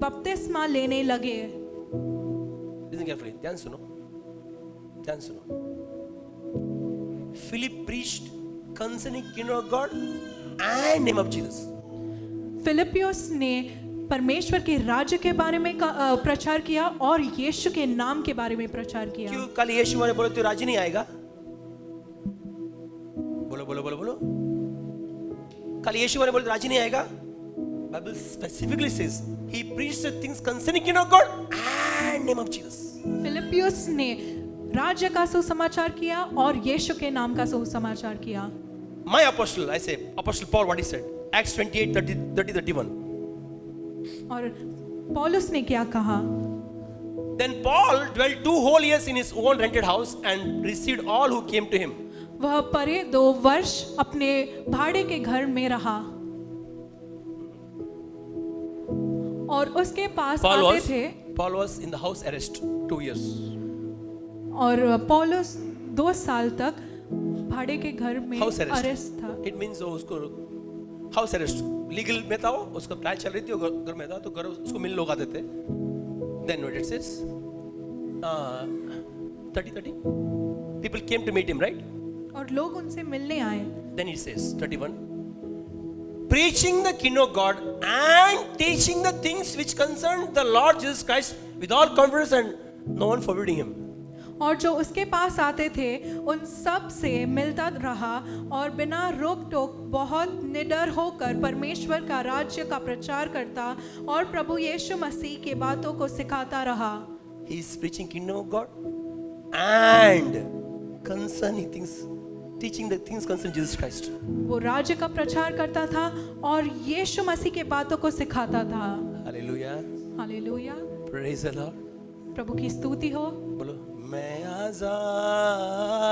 [SPEAKER 2] बपतिस्मा लेने लगे।
[SPEAKER 1] Listen carefully. ध्यान सुनो, ध्यान सुनो। Philip preached concerning kingdom of God and name of Jesus.
[SPEAKER 2] फिलिपियुस ने परमेश्वर के राज्य के बारे में प्रचार किया और यीशु के नाम के बारे में प्रचार किया।
[SPEAKER 1] क्यों कल यीशु वाले बोले तो राजी नहीं आएगा? बोलो बोलो बोलो बोलो। कल यीशु वाले बोले तो राजी नहीं आएगा? Bible specifically says he preached the things concerning kingdom of God and name of Jesus.
[SPEAKER 2] फिलिपियुस ने राज्य का सुसमाचार किया और यीशु के नाम का सुसमाचार किया।
[SPEAKER 1] My apostle, I say, Apostle Paul, what he said, Acts 28:30-31.
[SPEAKER 2] और पौलुस ने क्या कहा?
[SPEAKER 1] Then Paul dwelt 2 whole years in his own rented house and received all who came to him.
[SPEAKER 2] वह परे 2 वर्ष अपने भाड़े के घर में रहा और उसके पास आते थे।
[SPEAKER 1] Paul was in the house arrest 2 years.
[SPEAKER 2] और पौलुस 2 साल तक भाड़े के घर में
[SPEAKER 1] House arrest.
[SPEAKER 2] अरेस्ट था।
[SPEAKER 1] It means वो उसको हाउस अरेस्ट लीगल में था, वो उसका ट्रायल चल रही थी, वो घर में था, तो घर उसको मिलने लोग आते थे। Then what it says, 30 people came to meet him, right?
[SPEAKER 2] और लोग उनसे मिलने आए।
[SPEAKER 1] Then it says 31, preaching the kingdom of God and teaching the things which concern the Lord Jesus Christ with all confidence and no one forbidding him.
[SPEAKER 2] और जो उसके पास आते थे उन सब से मिलता रहा और बिना रोक टोक बहुत निडर होकर परमेश्वर का राज्य का प्रचार करता और प्रभु यीशु मसीह के बातों को सिखाता रहा।
[SPEAKER 1] He is preaching kingdom of God and concerning things, teaching the things concerning Jesus Christ.
[SPEAKER 2] वो राज्य का प्रचार करता था और यीशु मसीह के बातों को सिखाता था।
[SPEAKER 1] Hallelujah.
[SPEAKER 2] Hallelujah.
[SPEAKER 1] Praise the Lord.
[SPEAKER 2] प्रभु की स्तुति हो।
[SPEAKER 1] बोलो, मैं आजाद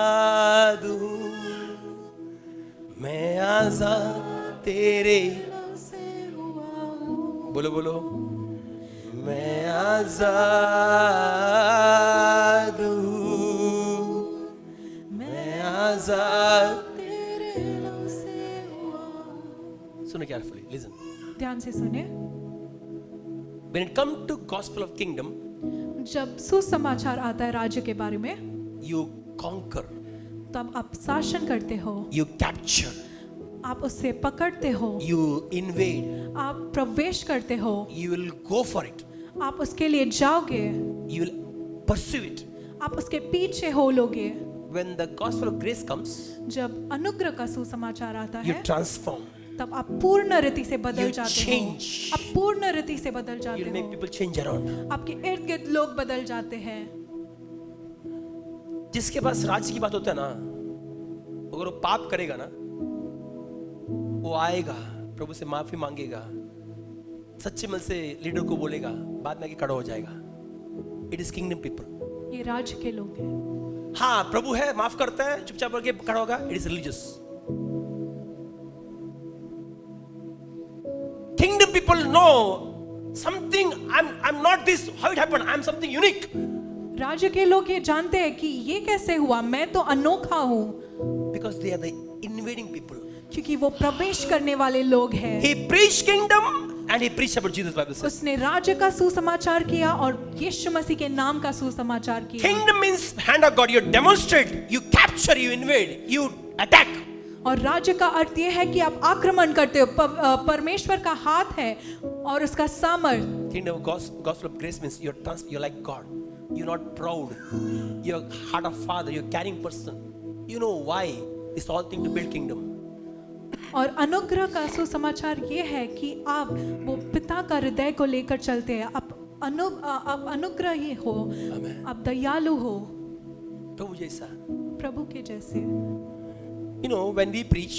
[SPEAKER 1] हूँ, मैं आजाद तेरे। बोलो बोलो, मैं आजाद हूँ, मैं आजाद। सुनो carefully, listen.
[SPEAKER 2] ध्यान से सुने।
[SPEAKER 1] When it comes to gospel of kingdom,
[SPEAKER 2] जब सुसमाचार आता है राज्य के बारे में,
[SPEAKER 1] you conquer,
[SPEAKER 2] तब आप शासन करते हो,
[SPEAKER 1] you capture,
[SPEAKER 2] आप उससे पकड़ते हो,
[SPEAKER 1] you invade,
[SPEAKER 2] आप प्रवेश करते हो,
[SPEAKER 1] you will go for it,
[SPEAKER 2] आप उसके लिए जाओगे,
[SPEAKER 1] you will pursue it.
[SPEAKER 2] आप उसके पीछे हो लोगे।
[SPEAKER 1] When the gospel of grace comes,
[SPEAKER 2] जब अनुग्रह का सुसमाचार आता
[SPEAKER 1] you
[SPEAKER 2] है,
[SPEAKER 1] transform,
[SPEAKER 2] तब आप पूर्ण रीति से बदल
[SPEAKER 1] you
[SPEAKER 2] जाते
[SPEAKER 1] change,
[SPEAKER 2] हो। आप पूर्ण रीति से बदल जाते
[SPEAKER 1] you'll make
[SPEAKER 2] हो।
[SPEAKER 1] people change around.
[SPEAKER 2] आपके इर्द गिर्द लोग बदल जाते हैं।
[SPEAKER 1] जिसके पास राज्य की बात होता है ना, अगर वो पाप करेगा ना, वो आएगा, प्रभु से माफी मांगेगा, सच्चे मन से लीडर को बोलेगा, बाद में आके खड़ा हो जाएगा। It is kingdom people.
[SPEAKER 2] ये राज्य के लोग हैं।
[SPEAKER 1] हाँ, प्रभु है, माफ करता है, चुपचाप करके खड़ा होगा। It is religious. Kingdom people know something. I'm not this. How it happened? I'm something unique.
[SPEAKER 2] राज्य के लोग ये जानते हैं कि ये कैसे हुआ, मैं तो अनोखा हूँ।
[SPEAKER 1] Because they are the invading people.
[SPEAKER 2] क्योंकि वो प्रवेश करने वाले लोग हैं।
[SPEAKER 1] He preached kingdom and he preached about Jesus. Bible says.
[SPEAKER 2] उसने राज्य का सुसमाचार किया और यीशु मसीह के नाम का सुसमाचार किया।
[SPEAKER 1] Kingdom means hand of God. You demonstrate, you capture, you invade, you attack.
[SPEAKER 2] और राज्य का अर्थ ये है कि आप आक्रमण करते हो। परमेश्वर का हाथ है और उसका सामर्थ।
[SPEAKER 1] Kingdom of gospel of grace means you're like God. You're not proud. You're heart of Father. You're caring person. You know why this all thing to build kingdom.
[SPEAKER 2] और अनुग्रह का सुसमाचार ये है कि आप वो पिता का हृदय को लेकर चलते हैं। आप अनुग्रही हो, आप दयालु हो,
[SPEAKER 1] प्रभु जैसा।
[SPEAKER 2] प्रभु के जैसे।
[SPEAKER 1] You know, when we preach,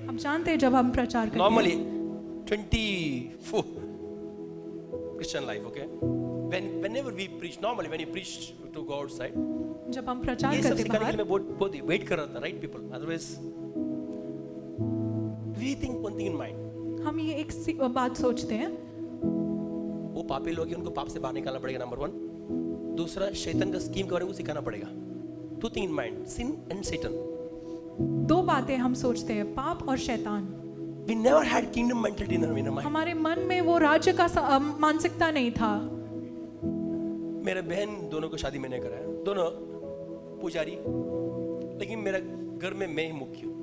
[SPEAKER 2] आप जानते हैं जब हम प्रचार करते
[SPEAKER 1] normally
[SPEAKER 2] हैं
[SPEAKER 1] 24 Christian life, okay? Whenever we preach, normally when you preach to go outside,
[SPEAKER 2] जब हम प्रचार
[SPEAKER 1] ये सब
[SPEAKER 2] करते
[SPEAKER 1] सिखाने के
[SPEAKER 2] बाहर
[SPEAKER 1] लिए मैं बहुत वेट कर रहा था, right people? Otherwise, we think one thing in mind.
[SPEAKER 2] हम ये एक बात सोचते हैं,
[SPEAKER 1] वो पापी लोग हैं, उनको पाप से बाहर निकालना पड़ेगा, नंबर 1. दूसरा, शैतान का स्कीम के बारे में सिखाना पड़ेगा. 2 things in mind, sin and Satan.
[SPEAKER 2] दो बातें हम सोचते हैं, पाप और शैतान.
[SPEAKER 1] We never had kingdom mentality in our mind.
[SPEAKER 2] हमारे मन में वो राज्य का मानसिकता नहीं था.
[SPEAKER 1] मेरे बहन दोनों को शादी मैंने कराया, दोनों पुजारी, लेकिन मेरा घर में मैं ही मुख्य हूँ.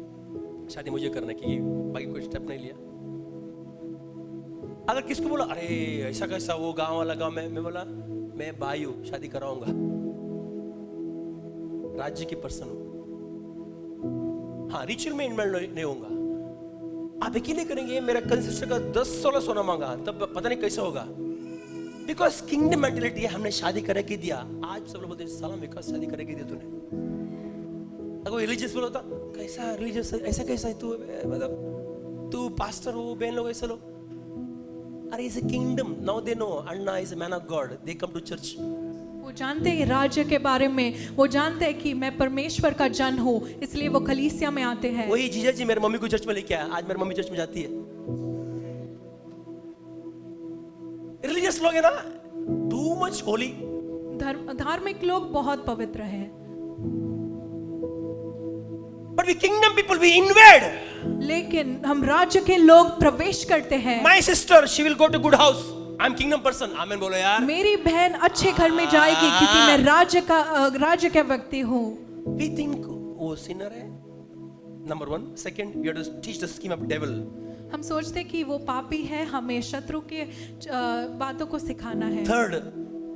[SPEAKER 1] शादी मुझे करने की, बाकी कोई स्टेप नहीं लिया. अगर किसको बोला अरे ऐसा कैसा, वो गांव वाला गांव में, मैं बोला मैं भाई हूँ, शादी कराऊंगा, राज्य की पर्सन हूँ. हाँ, रिचुअल में इन्वॉल्व नहीं होऊंगा. आप यकीन नहीं करेंगे, मेरा कंसिस्टर का 10-16 सोना मांगा, तब पता नहीं कैसे होगा. बिकॉज किंगडम मेंटालिटी है, हमने शादी करे के दिया. आज सब लोग बोलते हैं सलाम विकास, शादी करे के दिया तूने. अगर रिलीजियस बोला होता, कैसा रिलीजियस, ऐसा कैसा है तू, मतलब तू पास्टर हो, बहन लोग ऐसे लोग. अरे is a kingdom, now they know Anna is a man of God, they come to church.
[SPEAKER 2] वो जानते हैं राज्य के बारे में, वो जानते हैं कि मैं परमेश्वर का जन हूँ, इसलिए वो कलीसिया में आते हैं.
[SPEAKER 1] वही जीजा जी मेरी मम्मी को चर्च में लेके आया, आज मेरी मम्मी चर्च में जाती है. रिलीजियस लोग है ना, टू मच होली.
[SPEAKER 2] धार्मिक लोग बहुत पवित्र हैं,
[SPEAKER 1] but we kingdom people we invade.
[SPEAKER 2] लेकिन हम राज्य के लोग प्रवेश करते हैं.
[SPEAKER 1] My sister she will go to good house, I am kingdom person. आमेन बोलो यार.
[SPEAKER 2] मेरी बहन अच्छे घर में जाएगी क्योंकि मैं राज्य का व्यक्ति हूँ.
[SPEAKER 1] वी थिंक वो सिनर है, number 1. Second, we have to teach the scheme of devil.
[SPEAKER 2] हम सोचते कि वो पापी है, हमें शत्रु के बातों को सिखाना है.
[SPEAKER 1] Third,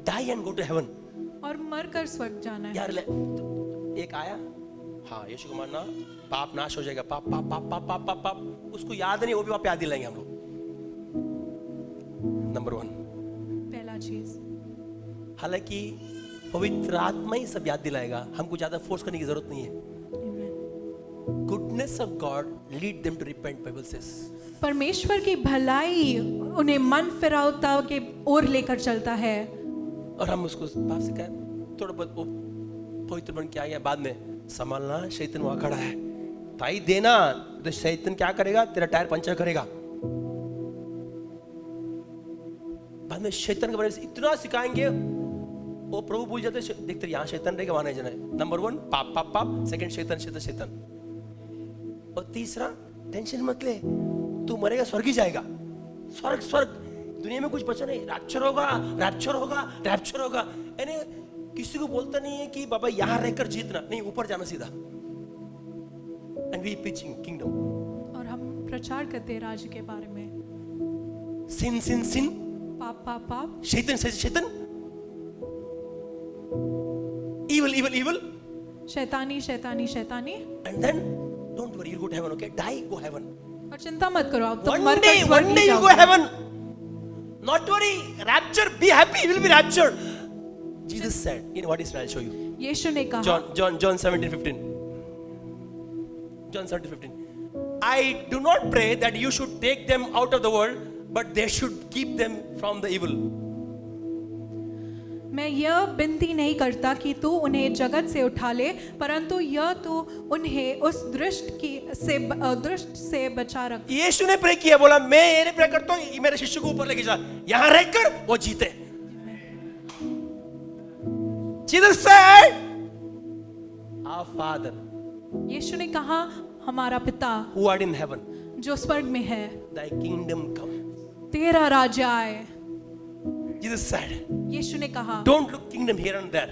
[SPEAKER 1] die and go to heaven.
[SPEAKER 2] और मरकर स्वर्ग जाना है.
[SPEAKER 1] यार एक आया, हाँ यीशु को मानना, पाप नाश हो जाएगा. पाप पाप पाप पाप पाप पाप पाप, उसको याद नहीं, वो भी वहां पे याद दिलाएंगे हम लोग. नंबर 1,
[SPEAKER 2] पहला चीज.
[SPEAKER 1] हालांकि पवित्र आत्मा ही सब याद दिलाएगा, हमको ज्यादा फोर्स करने की जरूरत नहीं है. Goodness of God lead them to repent, Bible says.
[SPEAKER 2] परमेश्वर की भलाई उन्हें मन फिरावता के ओर लेकर चलता है.
[SPEAKER 1] और हम उसको पाप से कहें, थोड़ा बहुत पवित्र बन के आ गया, बाद में संभालना, शैतान वहां खड़ा है, ताई देना, तो शैतान क्या करेगा, तेरा टायर पंचर करेगा. बाद में शैतान के बारे में इतना सिखाएंगे, वो प्रभु भूल जाते, देखते यहाँ शैतान रहेगा, वहां नहीं जाना है. नंबर 1 पाप पाप पाप, सेकंड शैतान शैतान शैतान, और तीसरा टेंशन मत ले, तू मरेगा स्वर्ग ही जाएगा. स्वर्ग स्वर्ग, दुनिया में कुछ बचा नहीं. रैप्चर होगा, रैप्चर होगा, रैप्चर होगा. यानी किसी को बोलता नहीं है कि बाबा यहाँ रहकर जीतना, नहीं, ऊपर जाना सीधा. And we preaching kingdom.
[SPEAKER 2] और हम प्रचार करते हैं राज्य के बारे में.
[SPEAKER 1] सिन सिन सिन,
[SPEAKER 2] पाप पाप पाप,
[SPEAKER 1] शैतान शैतान, evil evil evil,
[SPEAKER 2] शैतानी शैतानी शैतानी.
[SPEAKER 1] and then don't worry, you go to heaven, okay? Die, go heaven.
[SPEAKER 2] और चिंता मत करो, अब तुम
[SPEAKER 1] One
[SPEAKER 2] मरकर
[SPEAKER 1] day
[SPEAKER 2] स्वर्ग ही
[SPEAKER 1] you go
[SPEAKER 2] जाओगे.
[SPEAKER 1] heaven. Not worry, rapture, be happy, you will be raptured. Jesus said, in what is, I'll show you.
[SPEAKER 2] यीशु ने कहा,
[SPEAKER 1] John 17:15. John 17:15. I do not pray that you should take them out of the world, but they should keep them from the evil.
[SPEAKER 2] मैं यह विनती नहीं करता कि तू उन्हें जगत से उठा ले, परंतु यह तू उन्हें उस दुष्ट से बचा रख.
[SPEAKER 1] यीशु ने प्रे किया, बोला मैं ये प्रे करता हूँ, मेरे शिष्य को ऊपर लेके जा, यहाँ रहकर वो जीते. Jesus said, our Father,
[SPEAKER 2] यीशु ने कहा, हमारा पिता
[SPEAKER 1] who art in heaven,
[SPEAKER 2] जो स्वर्ग में है,
[SPEAKER 1] thy kingdom come.
[SPEAKER 2] तेरा राज्य आए.
[SPEAKER 1] Jesus said,
[SPEAKER 2] यीशु ने कहा,
[SPEAKER 1] don't look kingdom here and there.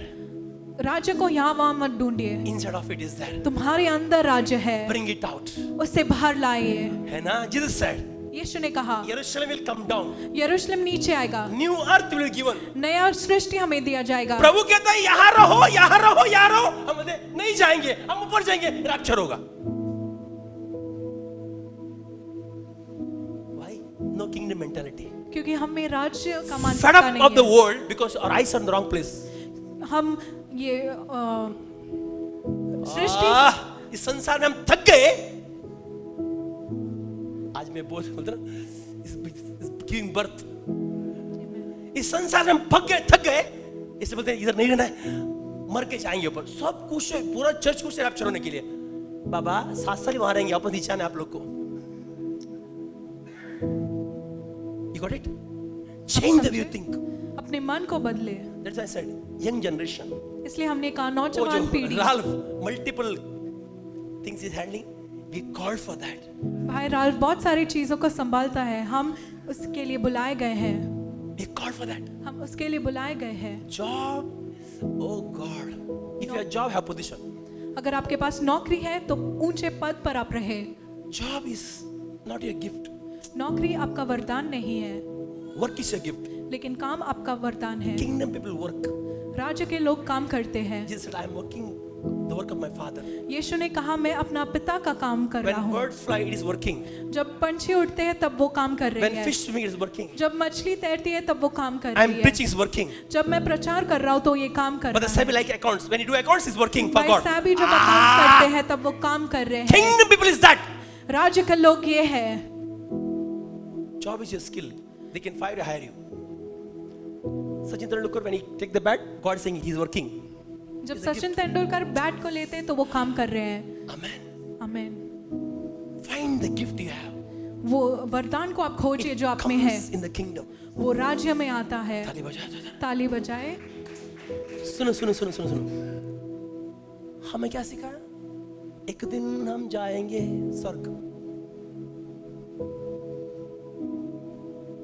[SPEAKER 2] राज्य को यहाँ वहाँ मत ढूंढिए,
[SPEAKER 1] Inside of it is there.
[SPEAKER 2] तुम्हारे अंदर राज्य है,
[SPEAKER 1] Bring it out.
[SPEAKER 2] उसे बाहर लाइए.
[SPEAKER 1] है ना? Jesus said,
[SPEAKER 2] यीशु ने कहा,
[SPEAKER 1] Jerusalem will come down.
[SPEAKER 2] यरूशलेम नीचे आएगा,
[SPEAKER 1] New earth will be given.
[SPEAKER 2] नया सृष्टि हमें दिया जाएगा.
[SPEAKER 1] प्रभु कहता है यहाँ रहो, यहाँ रहो, यहाँ रहो. हम नहीं जाएंगे, हम ऊपर जाएंगे, रैप्चर होगा. Why? No kingdom mentality.
[SPEAKER 2] क्योंकि हमें राज्य का
[SPEAKER 1] Fed
[SPEAKER 2] मानसिकता
[SPEAKER 1] up
[SPEAKER 2] नहीं
[SPEAKER 1] of the
[SPEAKER 2] है.
[SPEAKER 1] world because our eyes are in the wrong place.
[SPEAKER 2] हम ये सृष्टि
[SPEAKER 1] इस संसार में हम थक गए। आज मैं बोलता ना, गिविंग बर्थ, इस संसार में हम थक गए, इसलिए बोलते हैं इधर नहीं रहना है, मर के जाएंगे ऊपर। सब कुछ पूरा चर्च कुछ रैप्चर होने के लिए। बाबा 7 साल वहां रहेंगे, वापस नीचे आना आप लोग को। You got it? Change the way you think.
[SPEAKER 2] अपने मन को बदले।
[SPEAKER 1] That's why I said young generation.
[SPEAKER 2] इसलिए हमने कहा
[SPEAKER 1] वो
[SPEAKER 2] नौजवान
[SPEAKER 1] जो
[SPEAKER 2] पीढ़ी।
[SPEAKER 1] Ralph multiple things is handling, we called for that.
[SPEAKER 2] भाई राल्फ बहुत सारी चीजों को संभालता है, हम उसके लिए बुलाए गए हैं।
[SPEAKER 1] We called for that.
[SPEAKER 2] हम उसके लिए बुलाए गए हैं।
[SPEAKER 1] Job, oh God. If you have job, have position.
[SPEAKER 2] अगर आपके पास नौकरी है तो ऊंचे पद पर आप रहे।
[SPEAKER 1] Job is not your gift.
[SPEAKER 2] नौकरी आपका वरदान नहीं है,
[SPEAKER 1] Work is your gift.
[SPEAKER 2] लेकिन काम आपका वरदान है।
[SPEAKER 1] Kingdom people work.
[SPEAKER 2] राज्य के लोग काम करते हैं।
[SPEAKER 1] Jesus said, I am working the work of my Father.
[SPEAKER 2] यीशु ने कहा मैं अपना पिता का काम कर रहा
[SPEAKER 1] When
[SPEAKER 2] हूँ।
[SPEAKER 1] birds fly, it is working.
[SPEAKER 2] जब पंछी उड़ते हैं तब वो काम कर रहे
[SPEAKER 1] When
[SPEAKER 2] हैं।
[SPEAKER 1] fish swimming, it is working.
[SPEAKER 2] जब मछली तैरती है तब वो काम कर
[SPEAKER 1] I am
[SPEAKER 2] रही है।
[SPEAKER 1] preaching, is working.
[SPEAKER 2] जब मैं प्रचार कर रहा हूँ तो ये काम कर
[SPEAKER 1] But the
[SPEAKER 2] रहा है।
[SPEAKER 1] Sabi like accounts. When you do accounts, it's working for
[SPEAKER 2] भाई
[SPEAKER 1] God.
[SPEAKER 2] साहब जब अकाउंट करते हैं तब वो काम कर रहे हैं।
[SPEAKER 1] Kingdom people is that.
[SPEAKER 2] राज्य के लोग ये है।
[SPEAKER 1] Job is your skill. They can fire or hire you. Sachin Tendulkar, when he take the bat, God is saying he is working.
[SPEAKER 2] जब सचिन तेंदुलकर बैट को लेते हैं तो वो काम कर रहे हैं।
[SPEAKER 1] Amen.
[SPEAKER 2] आमीन।
[SPEAKER 1] Find the gift you have.
[SPEAKER 2] वो वरदान को आप खोजिए जो आप में है।
[SPEAKER 1] Comes in the kingdom.
[SPEAKER 2] वो राज्य में आता है।
[SPEAKER 1] ताली बजाओ तो।
[SPEAKER 2] ताली बजाए।
[SPEAKER 1] सुनो। हमें क्या सिखाया? एक दिन हम जाएंगे स्वर्ग।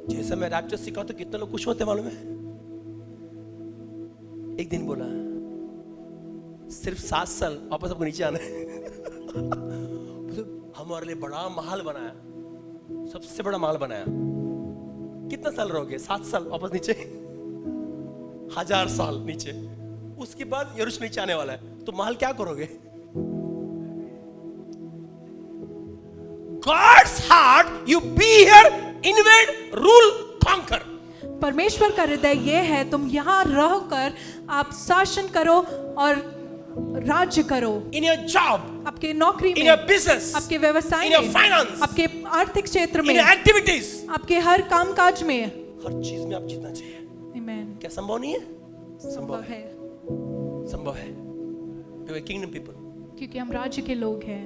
[SPEAKER 1] जैसे मैं रैप्चर सिखा तो कितने लोग खुश होते मालूम है? एक दिन बोला सिर्फ 7 साल वापस आपको नीचे आना है। हमारे लिए बड़ा महल बनाया, सबसे बड़ा महल बनाया। कितना साल रहोगे? 7 साल वापस नीचे, 1000 साल नीचे। उसके बाद यरूशलेम नीचे आने वाला है, तो महल क्या करोगे? God's heart, you be here, invade, rule, conquer.
[SPEAKER 2] परमेश्वर का हृदय ये है तुम यहाँ रहकर आप शासन करो और राज्य करो।
[SPEAKER 1] In your job,
[SPEAKER 2] आपके नौकरी
[SPEAKER 1] in
[SPEAKER 2] में,
[SPEAKER 1] your business,
[SPEAKER 2] आपके व्यवसाय
[SPEAKER 1] in your
[SPEAKER 2] में,
[SPEAKER 1] finance,
[SPEAKER 2] आपके आर्थिक क्षेत्र
[SPEAKER 1] in
[SPEAKER 2] में,
[SPEAKER 1] your activities,
[SPEAKER 2] आपके हर कामकाज में।
[SPEAKER 1] हर चीज में आप जीतना चाहिए।
[SPEAKER 2] आमीन।
[SPEAKER 1] क्या संभव नहीं है?
[SPEAKER 2] संभव है
[SPEAKER 1] संभव है। You are kingdom people.
[SPEAKER 2] क्योंकि हम राज्य के लोग हैं।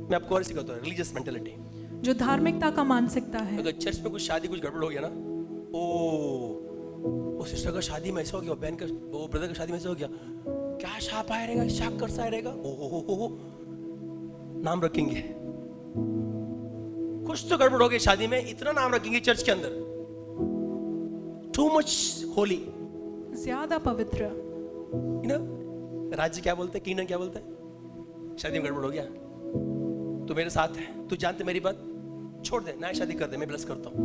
[SPEAKER 1] मैं आपको और सिखाता हूँ, रिलीजियस मेंटालिटी।
[SPEAKER 2] जो धार्मिकता का मानसिकता है।
[SPEAKER 1] अगर चर्च में कुछ शादी कुछ गड़बड़ हो गया ना, ओ सिस्टर का शादी में ऐसा हो गया, बहन का, वो ब्रदर का शादी में ऐसा हो गया, क्या शाप आया रहेगा, शाप कर सा रहेगा, ओ नाम रखेंगे। कुछ तो गड़बड़ हो गई शादी में, इतना नाम रखेंगे चर्च के अंदर, टू मच होली,
[SPEAKER 2] ज्यादा पवित्र।
[SPEAKER 1] यू नो राज्य क्या बोलते हैं, किंगडम क्या बोलते हैं? शादी में गड़बड़ हो गया, तू मेरे साथ है, तू जानते मेरी बात, छोड़ दे, नया शादी कर दे, मैं ब्लेस करता हूं।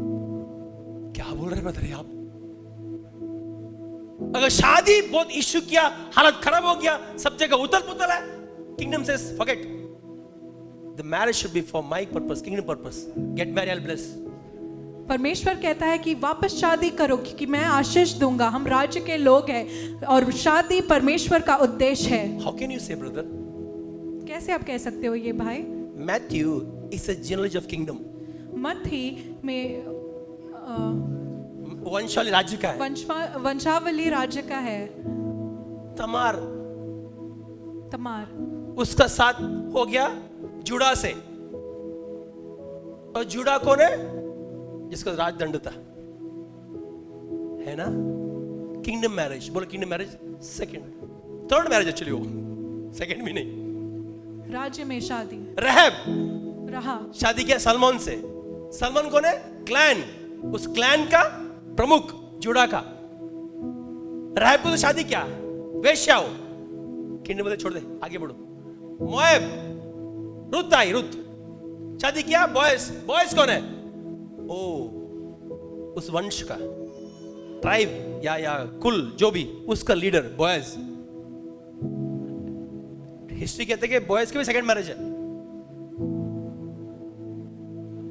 [SPEAKER 1] क्या बोल रहे ब्रदर आप? अगर शादी बहुत इश्यू किया, हालत खराब हो गया, सब जगह उथल पुथल है, kingdom says forget, the marriage should be for my purpose, kingdom purpose, get married, I will bless.
[SPEAKER 2] परमेश्वर कहता है कि वापस शादी करो क्योंकि मैं आशीष दूंगा। हम राज्य के लोग हैं और शादी परमेश्वर का उद्देश्य है।
[SPEAKER 1] हाउ कैन यू से ब्रदर?
[SPEAKER 2] कैसे आप कह सकते हो ये भाई?
[SPEAKER 1] Matthew is a generation of kingdom.
[SPEAKER 2] मत्ती में
[SPEAKER 1] वंशावली राज्य का है।
[SPEAKER 2] वंशावली राज्य का है।
[SPEAKER 1] तमार उसका साथ हो गया जुड़ा से, और जुड़ा कौन है? जिसका राजदंड था, है ना? किंगडम मैरिज, बोलो kingdom marriage second, third marriage actually, वो सेकंड भी नहीं।
[SPEAKER 2] राज्य में शादी।
[SPEAKER 1] रहब
[SPEAKER 2] रहा
[SPEAKER 1] शादी किया सलमान से। सलमान कौन है? क्लैन, उस क्लैन का प्रमुख, जुड़ा का। रहब को तो शादी क्या, वेश्या हो, किंगडम बोले छोड़ दे, आगे बढ़ो। मोएब, रुत आई, रुत शादी किया, बॉयज, बॉयज कौन है? ओ उस वंश का, ट्राइब या कुल जो भी, उसका लीडर बॉयज। हिस्ट्री कहते हैं कि बॉयज की भी सेकंड मैरिज है।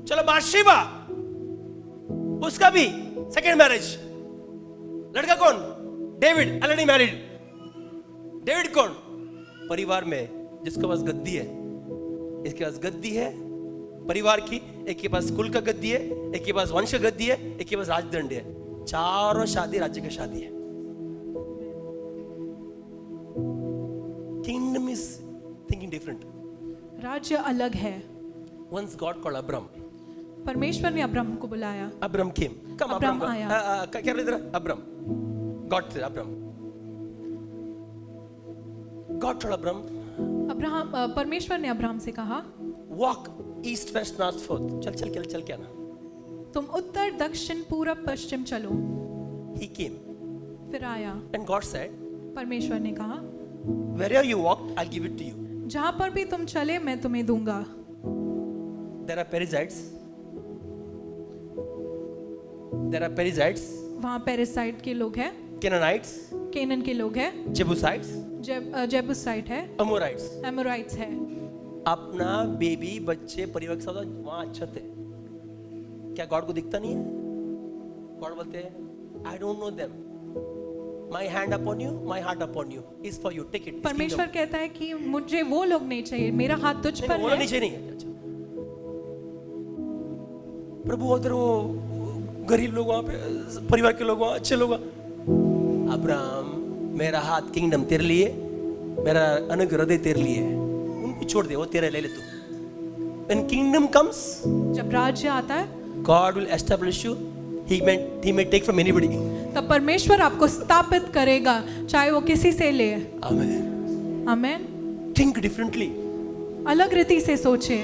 [SPEAKER 1] चलो बादशीबा, उसका भी सेकंड मैरिज। लड़का कौन? David, already married. डेविड कौन? परिवार में जिसके पास गद्दी है, इसके पास गद्दी है परिवार की, एक के पास कुल का गद्दी है, एक के पास वंश का गद्दी है, एक के पास राजदंड है। चारों शादी राज्य की शादी है। Kingdom is thinking different.
[SPEAKER 2] राज्य अलग है।
[SPEAKER 1] Once God called Abram.
[SPEAKER 2] परमेश्वर ने अब्राहम को बुलाया।
[SPEAKER 1] Abram came. Come,
[SPEAKER 2] Abraham
[SPEAKER 1] Abram.
[SPEAKER 2] आया।
[SPEAKER 1] क्या इधर? Abram. God said Abram. God told Abram,
[SPEAKER 2] परमेश्वर ने अब्राहम से कहा,
[SPEAKER 1] walk east, west, north, south. चल क्या ना.
[SPEAKER 2] तुम उत्तर दक्षिण पूरब पश्चिम चलो।
[SPEAKER 1] He came.
[SPEAKER 2] फिर आया।
[SPEAKER 1] And God said,
[SPEAKER 2] परमेश्वर ने कहा,
[SPEAKER 1] wherever you walk, I'll give it to you.
[SPEAKER 2] जहां पर भी तुम चले मैं तुम्हें दूंगा।
[SPEAKER 1] There are Perizzites. There are Perizzites.
[SPEAKER 2] वहाँ पेरिसाइड के लोग हैं,
[SPEAKER 1] Canaanites.
[SPEAKER 2] केनन के लोग हैं,
[SPEAKER 1] Jebusites.
[SPEAKER 2] जेबूसाइट है,
[SPEAKER 1] Amorites.
[SPEAKER 2] एमोराइट्स है।
[SPEAKER 1] अपना बेबी बच्चे परिवार के साथ वहां अच्छे थे। क्या गॉड को दिखता नहीं है? गॉड बोलते हैं I don't know them, my hand upon you, my heart upon you, is for you, take it.
[SPEAKER 2] परमेश्वर कहता है कि मुझे वो लोग नहीं चाहिए, मेरा हाथ तुझ पर
[SPEAKER 1] वो
[SPEAKER 2] है।
[SPEAKER 1] नीचे नहीं है। अच्छा। प्रभु उधर वो गरीब लोग वहां पे, परिवार के लोग वहां अच्छे लोग। अब्राहम, मेरा हाथ किंगडम तेरे लिए, मेरा अनुग्रह तेरे लिए, उनको छोड़ दे, वो तेरे ले ले तू। When kingdom comes,
[SPEAKER 2] जब राज्य आता है
[SPEAKER 1] God will establish you. He may take from anybody.
[SPEAKER 2] तब परमेश्वर आपको स्थापित करेगा, चाहे वो किसी से ले।
[SPEAKER 1] Amen.
[SPEAKER 2] आमेन।
[SPEAKER 1] Think differently.
[SPEAKER 2] अलग रीति से सोचे,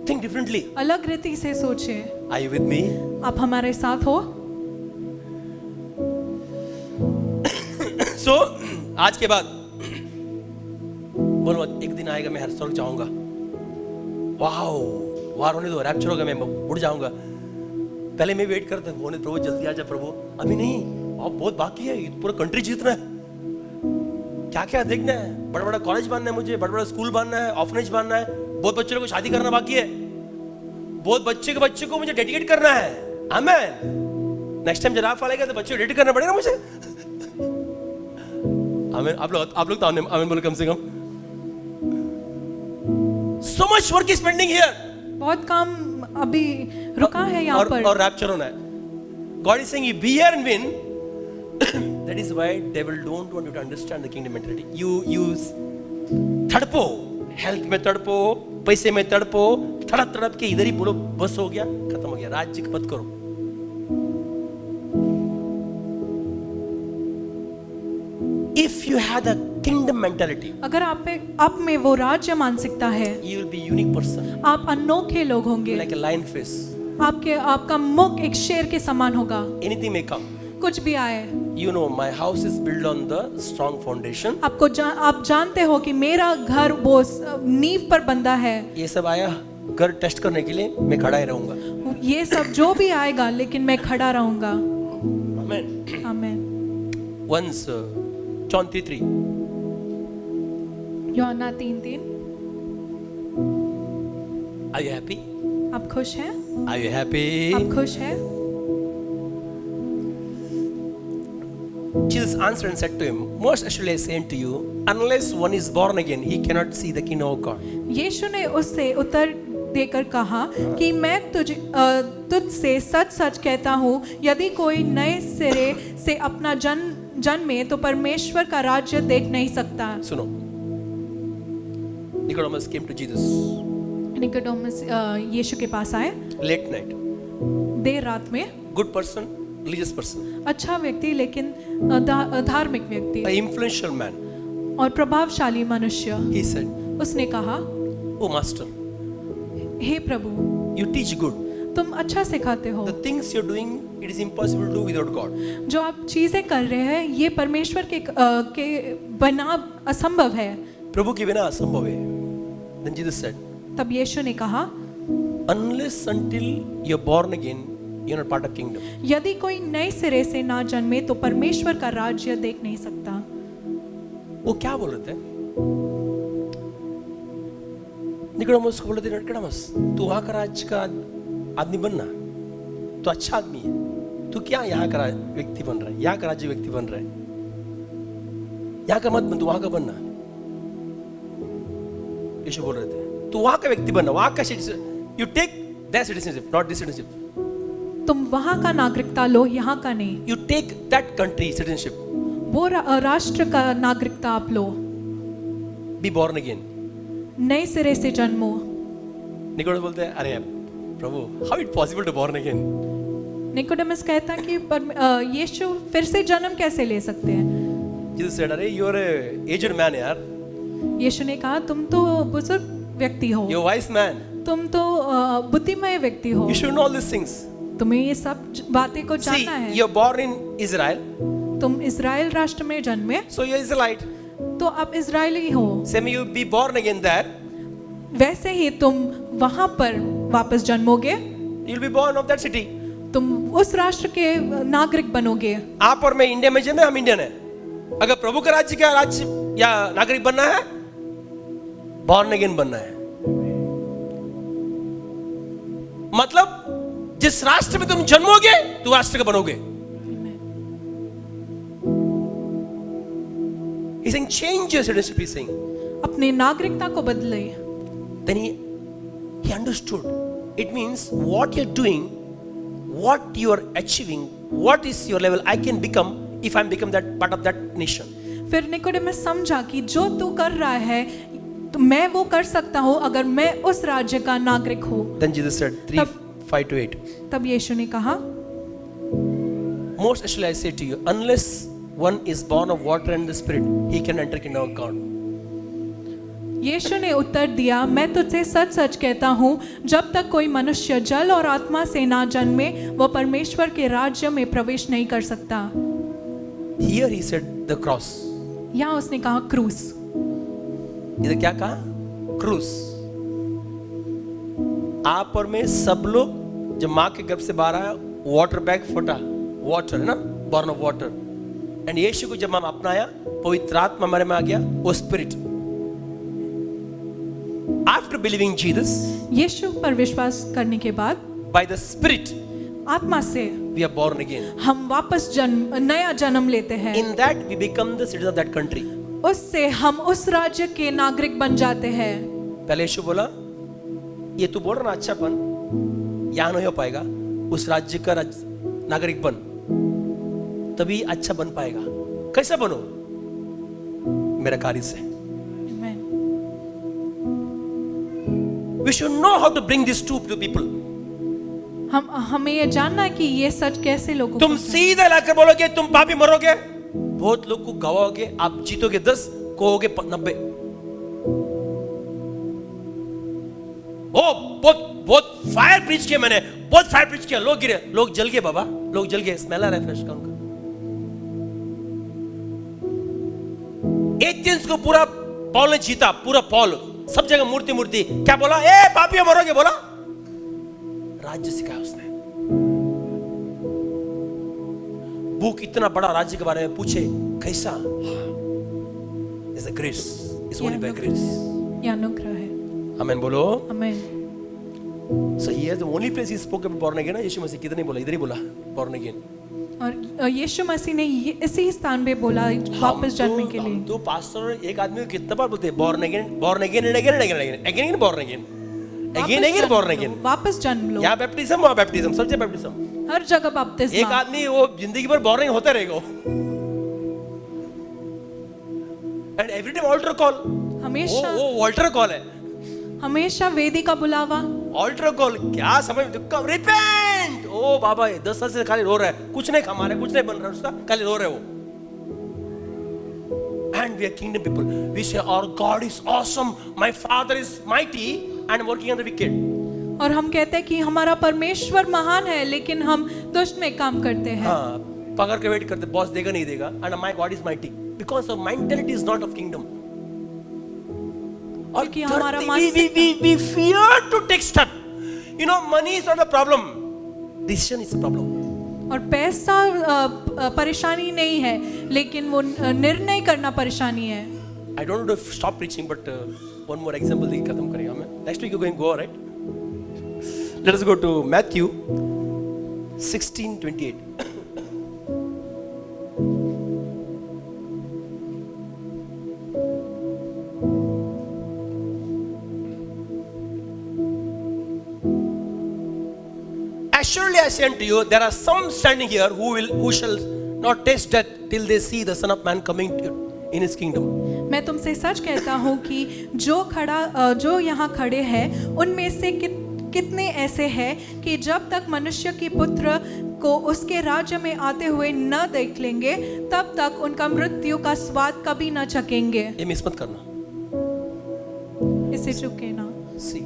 [SPEAKER 1] Think differently.
[SPEAKER 2] अलग रीति से सोचे।
[SPEAKER 1] Are you with me?
[SPEAKER 2] आप हमारे साथ हो?
[SPEAKER 1] So आज के बाद बोलो एक दिन आएगा मैं हर स्वर्ग जाऊंगा। वाओ, वार होने दो, रैप्चर होगा, मैं उड़ जाऊंगा। पहले मैं वेट करता हूँ, प्रभु जल्दी आ जा प्रभु। अभी नहीं, अब बहुत बाकी है, पूरा कंट्री जीतना है। क्या क्या देखना है, बड़ा बड़ा कॉलेज बनना है मुझे, बड़ा बड़ा स्कूल बनना है, ऑर्फनेज बनना है, बहुत बच्चों को शादी करना बाकी है, बहुत बच्चे को मुझे डेडिकेट करना है। आमेन। नेक्स्ट टाइम जनाब आएगा तो बच्चे को डेडिकेट करना पड़ेगा मुझे। आमेन। आप लोग तो आमेन बोलो कम से कम। So much work is pending here.
[SPEAKER 2] बहुत काम अभी रुका है यहाँ पर।
[SPEAKER 1] और रैप्चर होना है। God is saying you be here and win. That is why devil don't want you to understand the kingdom mentality. You तड़पो, हेल्थ में तड़पो, पैसे में तड़पो, तड़प के इधर ही बोलो बस हो गया, खत्म हो गया, राज्य की मत करो। If you have the kingdom mentality,
[SPEAKER 2] अगर आप में वो राज्य मानसिकता है,
[SPEAKER 1] you will be unique person,
[SPEAKER 2] आप अनोखे लोग होंगे।
[SPEAKER 1] like a lion face.
[SPEAKER 2] आपका मुख एक शेर के समान होगा।
[SPEAKER 1] Anything may come.
[SPEAKER 2] कुछ भी आए,
[SPEAKER 1] You know, my house is built on the strong foundation.
[SPEAKER 2] आप जानते हो कि मेरा घर वो नींव पर बंधा है।
[SPEAKER 1] ये सब आया घर टेस्ट करने के लिए, मैं खड़ा ही रहूंगा।
[SPEAKER 2] ये सब जो भी आएगा, लेकिन मैं खड़ा रहूंगा।
[SPEAKER 1] Amen.
[SPEAKER 2] आमेन।
[SPEAKER 1] Once, John 3:3.
[SPEAKER 2] यूहन्ना 3:3।
[SPEAKER 1] Are you happy?
[SPEAKER 2] आप खुश हैं?
[SPEAKER 1] Are you happy?
[SPEAKER 2] आप खुश हैं?
[SPEAKER 1] Jesus answered and said to him, most assuredly I say unto you, unless one is born again, he cannot see the kingdom of God.
[SPEAKER 2] यीशु ने उससे उत्तर देकर कहा कि मैं तुझसे सच कहता हूँ, यदि कोई नए सिरे से अपना जन्मे तो परमेश्वर का राज्य देख नहीं सकता।
[SPEAKER 1] सुनो, Nicodemus came to Jesus.
[SPEAKER 2] Nicodemus यीशु के पास आए
[SPEAKER 1] Late night.
[SPEAKER 2] देर रात में।
[SPEAKER 1] Good person, religious person.
[SPEAKER 2] अच्छा व्यक्ति, लेकिन धार्मिक व्यक्ति
[SPEAKER 1] An influential man.
[SPEAKER 2] और प्रभावशाली मनुष्य।
[SPEAKER 1] He said,
[SPEAKER 2] उसने कहा,
[SPEAKER 1] oh master,
[SPEAKER 2] hey Prabhu,
[SPEAKER 1] you teach good.
[SPEAKER 2] तुम अच्छा सिखाते हो।
[SPEAKER 1] The things you're doing, it is impossible to do without God.
[SPEAKER 2] जो आप चीजें कर रहे हैं, ये परमेश्वर के बिना असंभव है।
[SPEAKER 1] प्रभु के बिना असंभव है। Then Jesus said,
[SPEAKER 2] तब यीशु ने कहा,
[SPEAKER 1] unless until you're born again, you're not part of kingdom.
[SPEAKER 2] यदि कोई नए सिरे से ना जन्मे तो परमेश्वर का राज्य देख नहीं सकता।
[SPEAKER 1] वो क्या बोल रहे थे? निकोडेमस को बोले थे, निकोडेमस, तू वहां का राज्य का आदमी बनना, तो अच्छा आदमी है, तू क्या यहाँ का व्यक्ति बन रहा है, यहाँ का राज्य व्यक्ति बन रहा है, यहाँ का मत बन, तू वहां का बनना। यीशु बोल रहे थे, तू वहां का व्यक्ति बनना, वहां का citizen, you take that citizenship, not this citizenship.
[SPEAKER 2] तुम वहाँ का नागरिकता लो, यहाँ का नहीं।
[SPEAKER 1] You take that country citizenship.
[SPEAKER 2] वो राष्ट्र का नागरिकता आप लो।
[SPEAKER 1] Be born again.
[SPEAKER 2] नए सिरे से जन्मो।
[SPEAKER 1] निकोडेमस बोलते हैं, अरे प्रभु, how it possible to born again?
[SPEAKER 2] Nicodemus कहता कि यीशु फिर से जन्म कैसे ले सकते हैं?
[SPEAKER 1] जीसस सेड, अरे यू आर एज्ड मैन यार,
[SPEAKER 2] यीशु ने कहा तुम तो बुजुर्ग व्यक्ति हो,
[SPEAKER 1] यू वाइस मैन,
[SPEAKER 2] तुम तो बुद्धिमय व्यक्ति हो,
[SPEAKER 1] you should know all these things.
[SPEAKER 2] तुम्हें ये सब बातें को
[SPEAKER 1] See,
[SPEAKER 2] जानना है।
[SPEAKER 1] you're born in Israel,
[SPEAKER 2] तुम इज़राइल राष्ट्र में जन्मे,
[SPEAKER 1] so you're Israelite.
[SPEAKER 2] तो आप इज़राइली हो।
[SPEAKER 1] Same you be born again there,
[SPEAKER 2] वैसे ही तुम वहाँ पर वापस जन्मोगे,
[SPEAKER 1] you'll be born of that city.
[SPEAKER 2] तुम उस राष्ट्र के नागरिक बनोगे।
[SPEAKER 1] आप और मैं इंडिया में जन्मे, हम इंडियन है। अगर प्रभु का राज्य का राज्य या नागरिक बनना है, born again बनना है। मतलब जिस राष्ट्र में तुम जन्मोगे, तुम राष्ट्र का बनोगे। He's saying change your citizenship. He's saying.
[SPEAKER 2] अपने नागरिकता को बदले।
[SPEAKER 1] Then he understood. It means what you're doing, what you are achieving, what is your level. I can become if I'm become that part of that nation.
[SPEAKER 2] फिर Nicodemus समझा कि जो तू कर रहा है, तो मैं वो कर सकता हूँ अगर मैं उस राज्य का नागरिक हूँ।
[SPEAKER 1] Then Jesus said, 3:5-8.
[SPEAKER 2] तब यीशु ने कहा,
[SPEAKER 1] Most assuredly I say to you, unless one is born of water and the Spirit, he can enter kingdom of God.
[SPEAKER 2] यीशु ने उत्तर दिया, मैं तुझसे सच सच कहता हूँ, जब तक कोई मनुष्य जल और आत्मा से ना जन्मे, वह परमेश्वर के राज्य में प्रवेश नहीं कर सकता।
[SPEAKER 1] Here he said the cross.
[SPEAKER 2] यहाँ उसने कहा क्रूस।
[SPEAKER 1] इधर क्या कहा? क्रूस। आप और मैं सब लोग जब माँ के गर्भ से बाहर आया, वाटर बैग फटा, वाटर है ना, बॉर्न ऑफ वाटर। एंड यीशु को जब हम अपनाया, पवित्र आत्मा हमारे में आ गया, वो स्पिरिट। आफ्टर बिलीविंग जीसस,
[SPEAKER 2] यीशु पर विश्वास करने के बाद,
[SPEAKER 1] बाय द स्पिरिट,
[SPEAKER 2] आत्मा से
[SPEAKER 1] वी आर बॉर्न अगेन।
[SPEAKER 2] हम वापस नया जन्म लेते हैं।
[SPEAKER 1] In that we become the citizen of that country.
[SPEAKER 2] उससे हम उस राज्य के नागरिक बन जाते हैं।
[SPEAKER 1] पहले यीशु बोला, ये तू बोल रहा ना अच्छापन, यहाँ नहीं हो पाएगा, उस राज्य का नागरिक बन, तभी अच्छा बन पाएगा। कैसे बनो? मेरा कार्य से। We should know how to bring this truth to people.
[SPEAKER 2] हमें ये जानना है कि ये सच कैसे लोगों
[SPEAKER 1] तुम सीधा लाकर बोलोगे तुम पापी मरोगे, बहुत लोग को गवाओगे, आप जीतोगे 10, खोओगे 90। ओ बहुत फायर प्रीच किया मैंने, बहुत फायर प्रीच किया, लोग गिरे, लोग जल गए बाबा, लोग जल गए, स्मेल आ रहा है फ्रेश का उनका। एथेंस को पूरा पॉल ने जीता, पूरा पॉल, सब जगह मूर्ति मूर्ति, क्या बोला? ए पापी मरोगे बोला, राज्य सिखाया उसने। बुक इतना बड़ा राज्य के बारे में पूछे, कैसा? Is a grace, is only by grace.
[SPEAKER 2] ये अनुग्रह है।
[SPEAKER 1] आमेन बोलो।
[SPEAKER 2] आमेन।
[SPEAKER 1] So he has the only place he spoke about born again. यीशु मसीह किधर नहीं बोला, इधर ही बोला born again.
[SPEAKER 2] और यीशु मसीह ने इसी स्थान पे बोला वापस जन्मने के लिए।
[SPEAKER 1] तो पास्टर एक आदमी को कितना बार बोलते हैं born again and again and again born again, again born again,
[SPEAKER 2] वापस जन्म लो।
[SPEAKER 1] यहाँ बैप्टिज्म, वहाँ बैप्टिज्म, सब जगह बैप्टिज्म,
[SPEAKER 2] हर जगह बपतिस्मा।
[SPEAKER 1] एक आदमी वो जिंदगी भर born again होता रहेगा। And every time altar call,
[SPEAKER 2] हमेशा
[SPEAKER 1] वो altar call है,
[SPEAKER 2] हमेशा वेदी का बुलावा।
[SPEAKER 1] altar call क्या समझ में? repent। ओ बाबा 10 साल से खाली रो रहा है, कुछ नहीं कमा रहा है, कुछ नहीं बन रहा है उसका, खाली रो रहा है वो। And we are kingdom people. We say our God is awesome, my Father is mighty and working on the wicked.
[SPEAKER 2] और हम कहते हैं कि हमारा परमेश्वर महान है, लेकिन हम दुष्ट में काम करते हैं।
[SPEAKER 1] हाँ, पकड़ के वेट करते, बॉस देगा नहीं देगा। And my God is mighty because the mentality is not of kingdom. और
[SPEAKER 2] क्योंकि हमारा
[SPEAKER 1] we fear to take step. You know, money is not a problem. Decision is a problem.
[SPEAKER 2] और पैसा परेशानी नहीं है, लेकिन वो निर्णय करना परेशानी है।
[SPEAKER 1] I don't want to stop preaching, but one more example देख खत्म करेंगे हमें। Next week you're going to go, right? Let us go to Matthew 16:28. surely I say unto you, there are some standing here who shall not taste death till they see the Son of Man coming in his kingdom.
[SPEAKER 2] मैं तुमसे सच कहता हूँ कि जो यहाँ खड़े हैं उनमें से कितने ऐसे हैं कि जब तक मनुष्य के पुत्र को उसके राज्य में आते हुए न देख लेंगे तब तक उनका मृत्यु का स्वाद कभी न चखेंगे।
[SPEAKER 1] ये मिस मत करना।
[SPEAKER 2] इसे चुके ना।
[SPEAKER 1] See,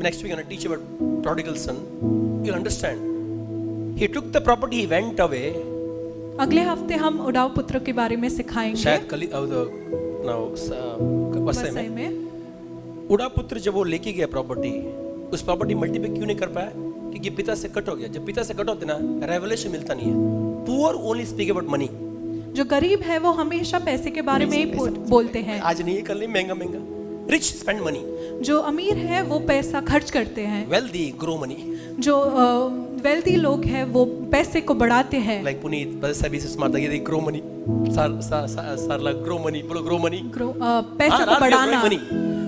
[SPEAKER 1] next week I'm going to teach about prodigal son. You'll understand. He took the property, he went away.
[SPEAKER 2] अगले हफ्ते हम उड़ाऊ पुत्र के बारे में सिखाएंगे।
[SPEAKER 1] शायद कल वसई में उड़ा पुत्र जब वो लेके गया प्रॉपर्टी, उस प्रॉपर्टी मल्टीप्लाई क्यों नहीं कर पाया? क्योंकि पिता से कट हो गया। जब पिता से कट होते ना, रेवलेशन मिलता नहीं है। Poor only speak about money.
[SPEAKER 2] जो गरीब है वो हमेशा पैसे के बारे में ही बोलते हैं।
[SPEAKER 1] आज नहीं, कल नहीं, महंगा महंगा। Rich spend money.
[SPEAKER 2] जो अमीर है वो पैसा खर्च करते हैं।
[SPEAKER 1] Wealthy grow money.
[SPEAKER 2] जो वेल्दी लोग हैं वो पैसे को बढ़ाते हैं।
[SPEAKER 1] लाइक पुनीत बस सभी से स्मार्ट है, ग्रो मनी। सारला ग्रो मनी, बोलो ग्रो मनी।
[SPEAKER 2] पैसों को बढ़ाना,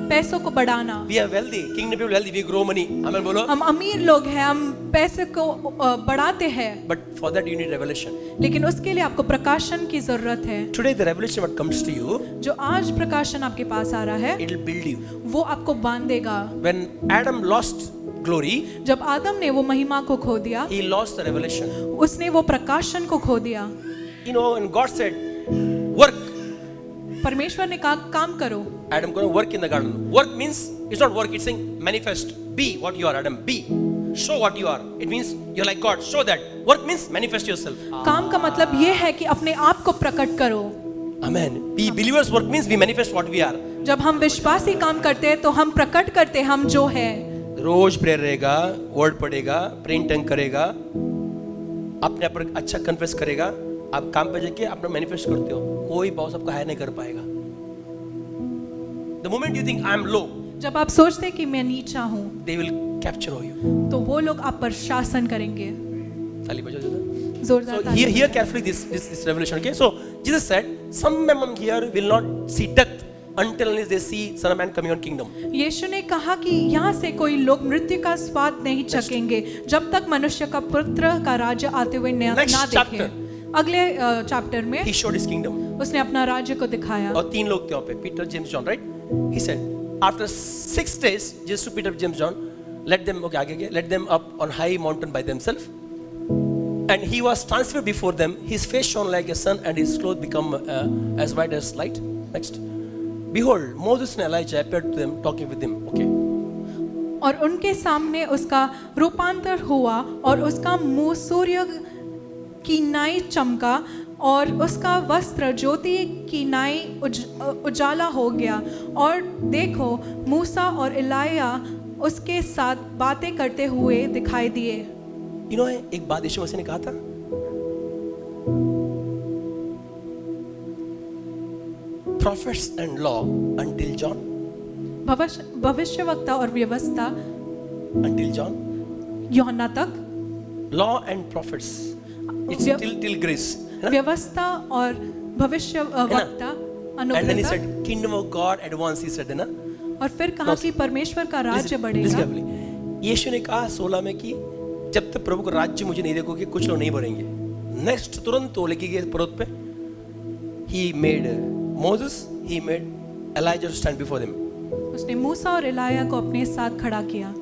[SPEAKER 2] पैसों को बढ़ाना।
[SPEAKER 1] We are wealthy, kingdom people wealthy, we grow money. आमेन बोलो।
[SPEAKER 2] हम अमीर लोग हैं, हम पैसे को बढ़ाते हैं।
[SPEAKER 1] But for that you need revelation.
[SPEAKER 2] लेकिन उसके लिए आपको प्रकाशन की जरूरत है।
[SPEAKER 1] Today the revelation what comes to you,
[SPEAKER 2] जो आज प्रकाशन आपके पास आ रहा है,
[SPEAKER 1] it will build you.
[SPEAKER 2] वो आपको बांधेगा।
[SPEAKER 1] When Adam lost glory,
[SPEAKER 2] जब आदम ने वो महिमा को खो दिया,
[SPEAKER 1] he lost the revelation.
[SPEAKER 2] उसने वो प्रकाशन को खो दिया।
[SPEAKER 1] You know, when God said, work.
[SPEAKER 2] परमेश्वर ने कहा काम करो।
[SPEAKER 1] Adam going to work in the garden. Work means it's not work, it's saying manifest. Be what you are, Adam. Be. Show what you are. It means you're like God. Show that. Work means manifest yourself.
[SPEAKER 2] काम का मतलब ये है कि अपने आप को प्रकट करो।
[SPEAKER 1] Amen. Be believers. Work means we manifest what we are.
[SPEAKER 2] जब हम विश्वासी काम करते हैं तो हम प्रकट करते हैं हम जो है।
[SPEAKER 1] रोज प्रेयर रहेगा, वर्ड पढ़ेगा, प्रेइंग टंग करेगा, अपने आप अच्छा कन्फेस करेगा, आप काम पे जाके अपना मैनिफेस्ट करते हो, कोई बॉस आपको हायर नहीं कर पाएगा। The moment you think I am low,
[SPEAKER 2] जब आप सोचते हैं कि मैं नीचा हूँ,
[SPEAKER 1] they will capture you.
[SPEAKER 2] तो वो लोग आप पर शासन करेंगे।
[SPEAKER 1] ताली बजाओ जरा।
[SPEAKER 2] जोरदार
[SPEAKER 1] So
[SPEAKER 2] ताली।
[SPEAKER 1] hear carefully this revelation. Okay, so Jesus said, some men here will not see death until unless they see Son of Man coming on kingdom.
[SPEAKER 2] यीशु ने कहा कि यहाँ से कोई लोग मृत्यु का स्वाद नहीं चखेंगे जब तक मनुष्य का पुत्र का राज्य आते हुए ना देखे। अगले चैप्टर में
[SPEAKER 1] He showed his kingdom.
[SPEAKER 2] उसने अपना राज्य को दिखाया।
[SPEAKER 1] और तीन लोग थे वहाँ पे, Peter, James, John, right? He said, after 6 days, Jesus to Peter, James, John, let them, okay, आगे let them up on high mountain by themselves. And he was transferred before them. His face shone like a sun, and his clothes become as white as light. Next, behold, Moses and Elijah appeared to them, talking with him. Okay.
[SPEAKER 2] और उनके सामने उसका रूपांतर हुआ और उसका मुंह सूर्य की नाई चमका और उसका वस्त्र ज्योति की नाई उजाला हो गया। और देखो मूसा और एलिया उसके साथ बातें करते हुए दिखाई दिए।
[SPEAKER 1] You know, एक बात यीशु मसीह ने कहा था, prophets and law until John.
[SPEAKER 2] भविष्यवक्ता और व्यवस्था
[SPEAKER 1] until John.
[SPEAKER 2] यूहन्ना तक।
[SPEAKER 1] Law and prophets. It's till grace.
[SPEAKER 2] व्यवस्था और भविष्यवक्ता
[SPEAKER 1] And then he
[SPEAKER 2] अनुग्रह
[SPEAKER 1] said, kingdom of God advance, he said, है ना?
[SPEAKER 2] और फिर कहा कि परमेश्वर का राज्य बढ़ेगा।
[SPEAKER 1] यीशु ने कहा 16 में कि जब तक प्रभु का राज्य मुझे नहीं देखोगे कुछ लोग नहीं बढ़ेंगे। नेक्स्ट तुरंत वो लेके गए पर्वत पे। He made Moses, he made Elijah to stand before them.
[SPEAKER 2] उसने मूसा और एलिया को अपने साथ खड़ा किया।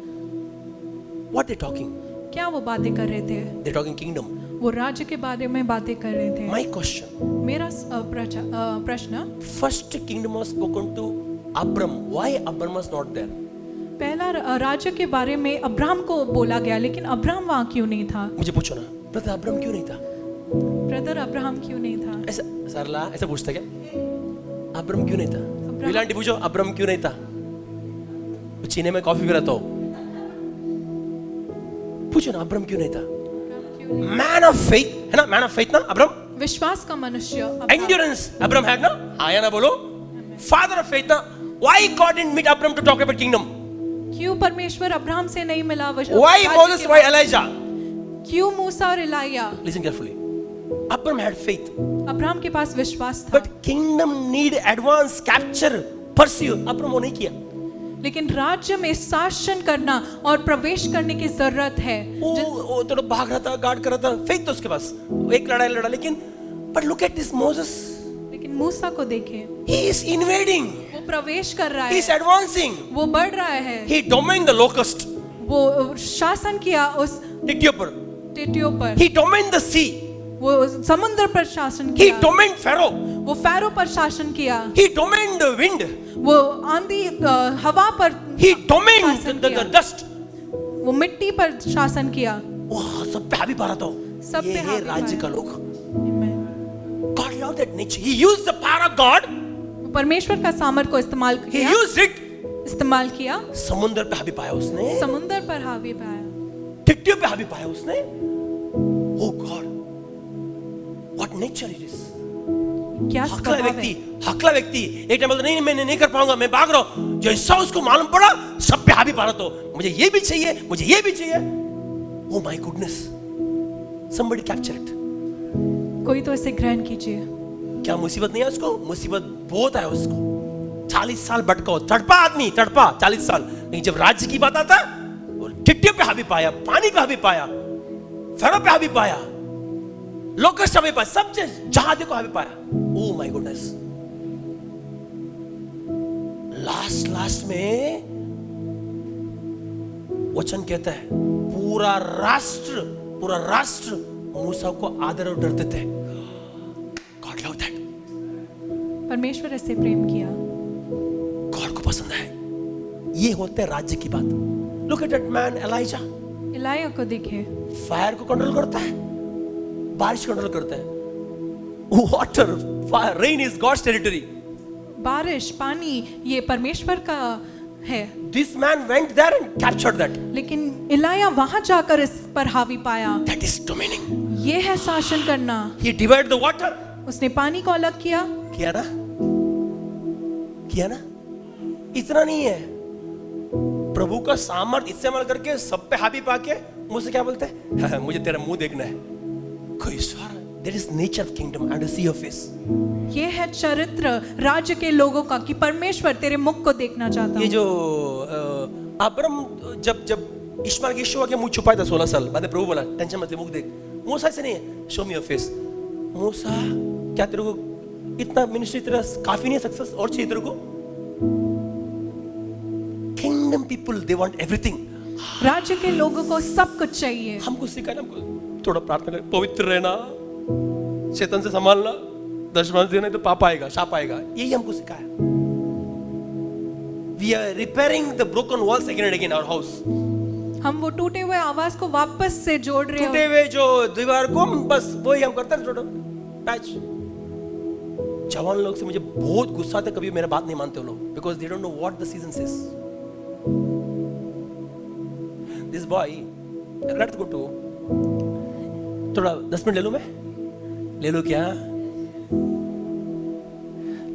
[SPEAKER 1] What they talking?
[SPEAKER 2] क्या वो बातें कर रहे थे?
[SPEAKER 1] They talking kingdom.
[SPEAKER 2] वो राज्य के बारे में बातें कर रहे थे।
[SPEAKER 1] My question.
[SPEAKER 2] मेरा प्रश्न,
[SPEAKER 1] First kingdom was spoken to Abram. Why Abram was not there?
[SPEAKER 2] पहला राज्य के बारे में अब्राहम को बोला गया, लेकिन अब्राहम वहाँ क्यों नहीं था?
[SPEAKER 1] मुझे पूछो ना, ब्रदर अब्राहम क्यों नहीं था?
[SPEAKER 2] ब्रदर अब्राहम क्यों नहीं था?
[SPEAKER 1] ऐसा सरला ऐसा पूछता क्या? अब्राहम क्यों नहीं था? विलांटी पूछो, अब्राहम क्यों नहीं था? चीने में कॉफी भी रहता हो, पूछो ना, अब्राहम क्यों नहीं था? मैन ऑफ फेथ है ना, मैन ऑफ फेथ ना अब्राहम,
[SPEAKER 2] विश्वास का मनुष्य।
[SPEAKER 1] एंड्योरेंस अब्राहम है ना, आया ना बोलो, फादर ऑफ फेथ ना। Why God didn't meet Abraham to talk about kingdom?
[SPEAKER 2] क्यों परमेश्वर अब्राहम से नहीं मिला?
[SPEAKER 1] Why Moses, why Elijah?
[SPEAKER 2] क्यों मूसा और एलिया?
[SPEAKER 1] Listen carefully, Abraham had faith,
[SPEAKER 2] Abraham के पास विश्वास था,
[SPEAKER 1] but kingdom need advance capture pursue. Abraham वो नहीं किया।
[SPEAKER 2] लेकिन राज्य में शासन करना और प्रवेश करने की जरूरत है।
[SPEAKER 1] वो तो भाग रहा था, गार्ड कर रहा था, फेंक तो उसके पास एक लड़ाई लड़ा, लेकिन but look at this Moses,
[SPEAKER 2] लेकिन मूसा को देखें,
[SPEAKER 1] he is invading,
[SPEAKER 2] वो प्रवेश कर रहा
[SPEAKER 1] he is
[SPEAKER 2] है,
[SPEAKER 1] advancing,
[SPEAKER 2] वो बढ़ रहा है,
[SPEAKER 1] he domined the locust,
[SPEAKER 2] वो शासन किया उस
[SPEAKER 1] टिड्डियों पर,
[SPEAKER 2] टिड्डियों पर,
[SPEAKER 1] he domined the sea,
[SPEAKER 2] वो समुद्र पर शासन
[SPEAKER 1] he
[SPEAKER 2] किया,
[SPEAKER 1] domined Pharaoh,
[SPEAKER 2] वो फैरो पर शासन किया,
[SPEAKER 1] he domined the wind,
[SPEAKER 2] वो आंधी हवा पर
[SPEAKER 1] he domined
[SPEAKER 2] शासन
[SPEAKER 1] the
[SPEAKER 2] किया,
[SPEAKER 1] dust,
[SPEAKER 2] वो मिट्टी पर शासन किया,
[SPEAKER 1] वाह सब पे हावी पा रहा था,
[SPEAKER 2] सब
[SPEAKER 1] ये
[SPEAKER 2] पे
[SPEAKER 1] है
[SPEAKER 2] हावी
[SPEAKER 1] राज्य
[SPEAKER 2] पाया।
[SPEAKER 1] का लोग।
[SPEAKER 2] Amen।
[SPEAKER 1] God loved that nature, he used the power of God,
[SPEAKER 2] परमेश्वर का सामर्थ को
[SPEAKER 1] he used it,
[SPEAKER 2] इस्तेमाल किया,
[SPEAKER 1] समुद्र पे हावी पाया उसने,
[SPEAKER 2] समुद्र पर हावी पाया,
[SPEAKER 1] टिड्डियों पे हावी पाया उसने। Oh God, what nature it is।
[SPEAKER 2] क्या
[SPEAKER 1] हकला
[SPEAKER 2] स्वभाव
[SPEAKER 1] व्यक्ति,
[SPEAKER 2] है।
[SPEAKER 1] हकला व्यक्ति एक टाइम बोलता नहीं मैं नहीं कर पाऊंगा, मैं भाग रहा हूं, जैसा उसको मालूम पड़ा सब पे हावी पा रहा, तो मुझे ये भी चाहिए, मुझे ये भी चाहिए। Oh my goodness, somebody capture it।
[SPEAKER 2] कोई तो इसे ग्रहण कीजिए।
[SPEAKER 1] क्या मुसीबत नहीं है उसको? मुसीबत बहुत है उसको, 40 साल भटका हो, तड़पा आदमी, तड़पा 40 साल, लेकिन जब राज्य की बात आता वो टिड्डियों पे हावी पाया, पानी पे हावी पाया, फेरो पे हावी पाया, लोकस्ट हावी पाया, सब चीज जहां देखो हावी पाया। Oh my goodness, लास्ट में वचन कहता है पूरा राष्ट्र मूसा को आदर और डरते थे। God loved that।
[SPEAKER 2] परमेश्वर ऐसे प्रेम किया,
[SPEAKER 1] गॉड को पसंद है। ये होते हैं राज्य की बात। Look at that man Eliza,
[SPEAKER 2] इलाया को देखे,
[SPEAKER 1] फायर को कंट्रोल करता है, बारिश कंट्रोल करता है। Water, fire, rain is God's territory.
[SPEAKER 2] बारिश, पानी ये परमेश्वर का है,
[SPEAKER 1] this man went there and captured that.
[SPEAKER 2] लेकिन इलाया वहां जाकर इस पर हावी पाया।
[SPEAKER 1] That is dominating.
[SPEAKER 2] ये है शासन करना।
[SPEAKER 1] ही डिवाइड द वाटर,
[SPEAKER 2] उसने पानी को अलग किया,
[SPEAKER 1] किया ना। इतना नहीं है, प्रभु का सामर्थ इस्तेमाल करके सब पे हावी पाके मुझसे क्या बोलते हैं, मुझे तेरा मुंह देखना है। कोई सारा There is nature of kingdom and to see your face।
[SPEAKER 2] ये है चरित्र राज्य के लोगों का कि परमेश्वर तेरे मुख को देखना चाहता
[SPEAKER 1] ये
[SPEAKER 2] हूं।
[SPEAKER 1] जो अब्राहम जब इश्माएल की यहोवा के मुंह छुपाया था 16 साल बाद, प्रभु बोला टेंशन मत ले, मुख देख। मूसा ऐसे नहीं है, शो मी योर फेस। मूसा क्या तेरे को इतना मिनिस्ट्री तेरा काफी नहीं है, सक्सेस और चाहिए तेरे को? Kingdom people they want everything.
[SPEAKER 2] राज्य के लोगों को सब कुछ चाहिए।
[SPEAKER 1] हमको सिखाया, हमको थोड़ा प्रार्थना कर, पवित्र रहना, शैतान से संभालना, दशमांश देना, तो पाप आएगा, शाप आएगा, यही हमको सिखाया। We are repairing the broken walls again and again in our house।
[SPEAKER 2] हम वो टूटे हुए आवाज को वापस से जोड़ रहे
[SPEAKER 1] टूटे
[SPEAKER 2] हैं।
[SPEAKER 1] हुए जो दीवार को बस वही हम करते हैं, टोटल पैच। जवान लोग से मुझे बहुत गुस्सा आता है, कभी मेरा बात नहीं मानते वो लोग, because they don't know what the season is. This boy, let's go to, थोड़ा 10 मिनट ले लूं मैं, ले लो क्या?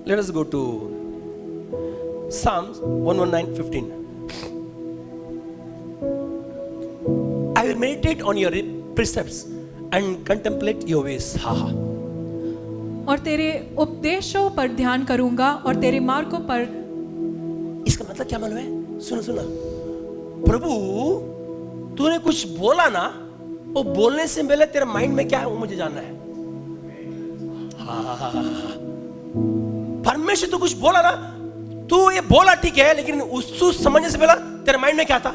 [SPEAKER 1] Let us go to Psalms 119:15। I will meditate on your precepts and contemplate your ways। हा हा।
[SPEAKER 2] और तेरे उपदेशों पर ध्यान करूंगा और तेरे मार्गों पर।
[SPEAKER 1] इसका मतलब क्या मालूम है? सुनो, प्रभु तूने कुछ बोला ना, वो बोलने से पहले तेरा माइंड में क्या है वो मुझे जानना है। हाँ, परमेश्वर तू कुछ बोला ना, तू ये बोला ठीक है, लेकिन उसको समझने से पहले तेरे माइंड में क्या था?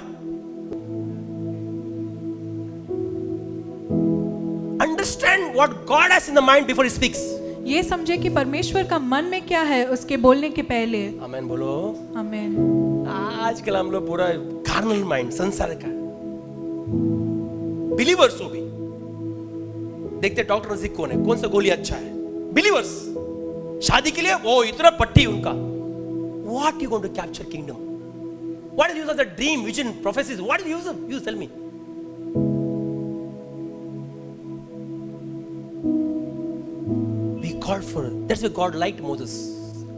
[SPEAKER 1] Understand what God has in the mind before he speaks.
[SPEAKER 2] ये समझे कि परमेश्वर का मन में क्या है उसके बोलने के पहले।
[SPEAKER 1] आमीन बोलो।
[SPEAKER 2] आमीन।
[SPEAKER 1] आजकल हम लोग पूरा कार्नल माइंड, संसार का। बिलीवर्स हो भी देखते डॉक्टर नजदीक कौन है, कौन सा गोली अच्छा है। बिलीवर्स शादी के लिए वो इतना पट्टी उनका। What you going to capture kingdom? What is use of the dream, vision, prophecies? What is use of? You tell me. We called for, that's why God liked Moses.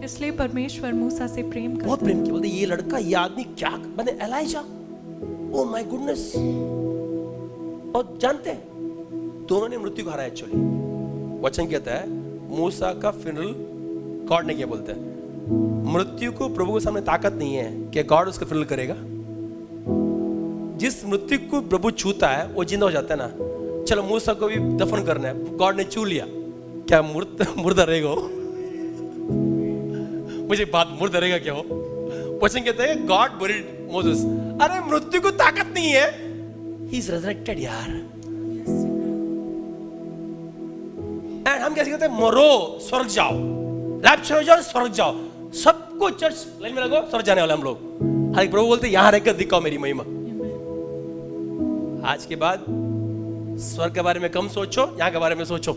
[SPEAKER 2] इसलिए परमेश्वर मूसा से प्रेम
[SPEAKER 1] बहुत
[SPEAKER 2] करता
[SPEAKER 1] प्रेम किया। बोलते ये लड़का, ये आदमी क्या बने, एलाइजा। Oh my goodness. और जानते हैं दोनों ने मृत्यु को हराया। एक्चुअली वचन कहता है मूसा का फिनरल गॉड ने किया, बोलते हैं मृत्यु को प्रभु के सामने ताकत नहीं है कि गॉड उसको फिल करेगा। जिस मृत्यु को प्रभु छूता है वो जिंदा हो जाता है ना। चलो मूसा को भी दफन करना है, गॉड ने छू लिया, क्या मुर्दा रहेगा वो? मुझे बात मुर्दा रहेगा क्या वो? क्वेश्चन कहते हैं गॉड बरीड मोसेस। अरे मृत्यु को ताकत नहीं है, ही इज रेजरेक्टेड यार। एंड हम कैसे कहते हैं मरो स्वर्ग जाओ, रैप्चर हो जाओ स्वर्ग जाओ, सबको चर्च लाइन में लगो स्वर्ग जाने वाले हम लोग। हालांकि प्रभु बोलते यहां रहकर दिखाओ मेरी महिमा। आज के बाद स्वर्ग के बारे में कम सोचो, यहां के बारे में सोचो।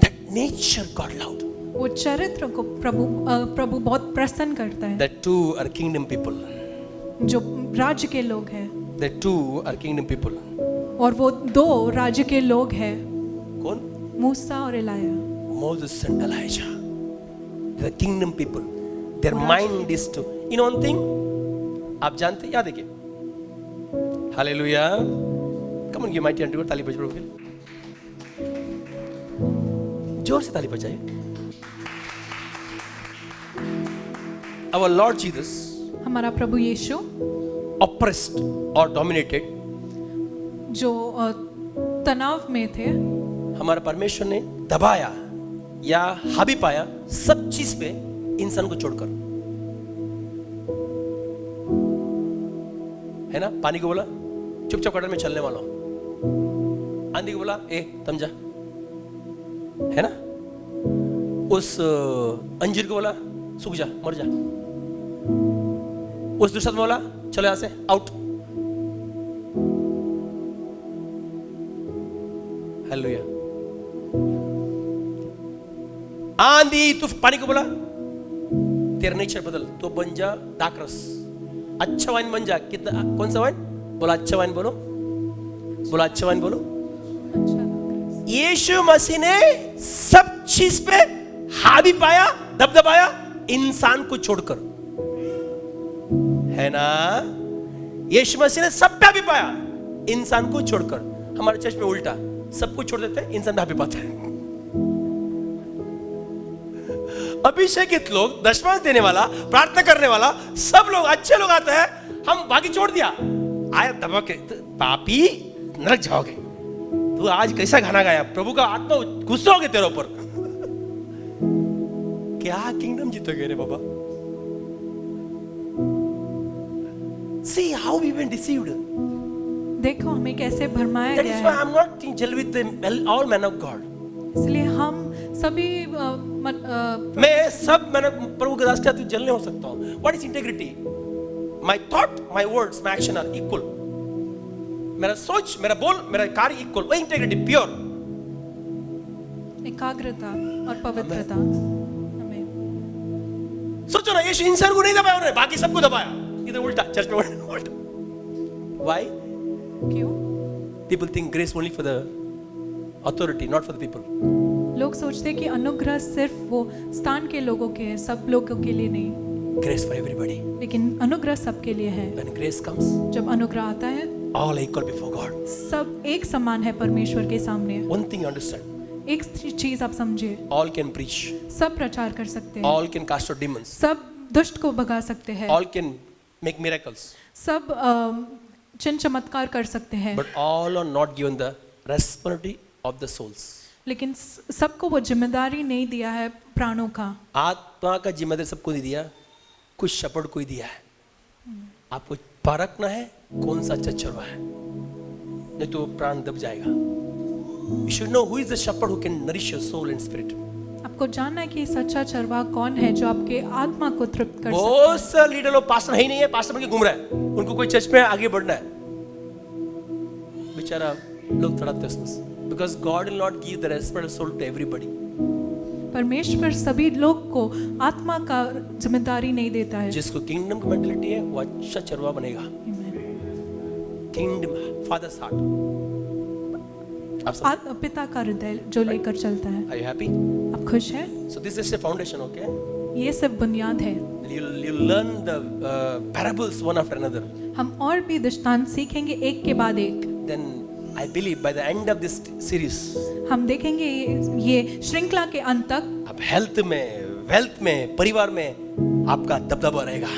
[SPEAKER 1] That nature God loved.
[SPEAKER 2] वो चरित्र को प्रभु बहुत प्रसन्न करता है।
[SPEAKER 1] That two are kingdom people.
[SPEAKER 2] जो राज्य के लोग हैं।
[SPEAKER 1] That two are kingdom people.
[SPEAKER 2] और वो दो राज्य के लोग हैं।
[SPEAKER 1] कौन?
[SPEAKER 2] मूसा और Elia.
[SPEAKER 1] Moses and Elijah. The kingdom people. Their mind is to. You know one thing? आप जानते हैं? याद देखिए। Hallelujah. Come on, give mighty hand to God. ताली बजाओ प्रभु के लिए। जोर से ताली बजाइए। Our Lord Jesus,
[SPEAKER 2] हमारा प्रभु यीशु,
[SPEAKER 1] oppressed or dominated,
[SPEAKER 2] जो तनाव में थे,
[SPEAKER 1] हमारा परमेश्वर ने दबाया या हावी पाया सब चीज पे इंसान को छोड़कर। है ना? पानी को बोला चुपचाप कटर में चलने वाला हूं, आंधी को बोला ए तुम जा, है ना? उस अंजीर को बोला सूख जा मर जा, उस दुष्ट बोला चलो यहां से आउट। हालेलुया। आंधी तू पानी को बोला तेरा नेचर बदल, तो बन जा दाखरस, अच्छा वाइन बन जा। कितना? कौन सा वाइन? बोला अच्छा वाइन बोलो, बोला अच्छा वाइन बोलो। यीशु मसीह ने सब चीज पे हावी पाया, दबदबाया इंसान को छोड़कर, है ना? यीशु मसीह ने सब पे हावी पाया इंसान को छोड़कर। हमारे चर्च में उल्टा, सबको छोड़ देते हैं, इंसान पे हावी पाता है। अभिषेकित लोग, दशमांश देने वाला, प्रार्थना करने वाला, सब लोग अच्छे लोग आते हैं, हम बाकी छोड़ दिया, आया दबा के पापी नरक जाओगे। तू आज कैसा गाना गाया, प्रभु का आत्मा गुस्सा हो गया तेरे ऊपर। क्या किंगडम जीतोगे रे बाबा? See how we been deceived.
[SPEAKER 2] देखो हमें कैसे भरमाया
[SPEAKER 1] That
[SPEAKER 2] गया
[SPEAKER 1] is why
[SPEAKER 2] है।
[SPEAKER 1] I'm not jealous with the all men of God.
[SPEAKER 2] इसलिए हम सभी
[SPEAKER 1] मैं सब मैंने प्रभु के दास का तू जलने हो सकता हूँ। What is integrity? My thought, my words, my action are equal. मेरा सोच, मेरा बोल, मेरा कार्य इक्वल, वो इंटेग्रिटी प्योर।
[SPEAKER 2] एकाग्रता और पवित्रता। आमीन।
[SPEAKER 1] सोचो ना, यीशु इंसान को नहीं दबाया उन्होंने, बाकी सबको दबाया। इधर उल्टा, चर्च में उल्टा। Why?
[SPEAKER 2] क्यों?
[SPEAKER 1] People think grace only for the authority, not for the people.
[SPEAKER 2] लोग सोचते हैं कि अनुग्रह सिर्फ वो स्थान के लोगों के है, सब लोगों के लिए नहीं।
[SPEAKER 1] Grace for everybody.
[SPEAKER 2] लेकिन अनुग्रह सबके लिए है।
[SPEAKER 1] When grace comes,
[SPEAKER 2] जब अनुग्रह आता है,
[SPEAKER 1] all are equal before God.
[SPEAKER 2] सब एक समान है परमेश्वर के सामने।
[SPEAKER 1] One thing understand.
[SPEAKER 2] एक चीज आप समझिए,
[SPEAKER 1] All can preach.
[SPEAKER 2] सब प्रचार कर सकते हैं,
[SPEAKER 1] All can cast out demons.
[SPEAKER 2] सब दुष्ट को भगा सकते हैं,
[SPEAKER 1] All can make miracles.
[SPEAKER 2] सब चिन्ह चमत्कार कर सकते हैं,
[SPEAKER 1] But all are not given the responsibility of the souls.
[SPEAKER 2] लेकिन सबको वो जिम्मेदारी नहीं दिया है प्राणों का।
[SPEAKER 1] आत्मा का जिम्मेदारी सबको नहीं दिया, कुछ शपथ को ही दिया है। आपको परखना है कौन सा अच्छा चरवा है, नहीं तो प्राण दब जाएगा। You should know who is the shepherd who can nourish your soul and spirit.
[SPEAKER 2] आपको जानना है कि सच्चा चरवाहा कौन है जो आपके आत्मा को तृप्त कर सकता
[SPEAKER 1] बहुत से लीडर लोग पास्टर है ही नहीं है, पास्टर बन के घूम रहा है, उनको कोई चर्च में आगे बढ़ना है, बेचारा लोग तड़पते हैं उसमें। Because God will not give the responsible soul to everybody.
[SPEAKER 2] परमेश्वर सभी लोग को आत्मा का जिम्मेदारी नहीं देता है।
[SPEAKER 1] जिसको किंगडम की मेंटालिटी है वो अच्छा चरवा बनेगा। Kingdom, fathers heart. आप सब
[SPEAKER 2] पिता का हृदय जो लेकर चलता है।
[SPEAKER 1] Are you happy?
[SPEAKER 2] आप खुश हैं?
[SPEAKER 1] So this is a foundation, okay?
[SPEAKER 2] ये सब बुनियाद है।
[SPEAKER 1] You'll learn the parables one after another.
[SPEAKER 2] हम और भी दृष्टांत सीखेंगे एक के बाद एक।
[SPEAKER 1] Then I believe by the end of this series,
[SPEAKER 2] हम देखेंगे ये श्रृंखला के अंत तक
[SPEAKER 1] अब हेल्थ में, वेल्थ में, परिवार में आपका दबदबा रहेगा.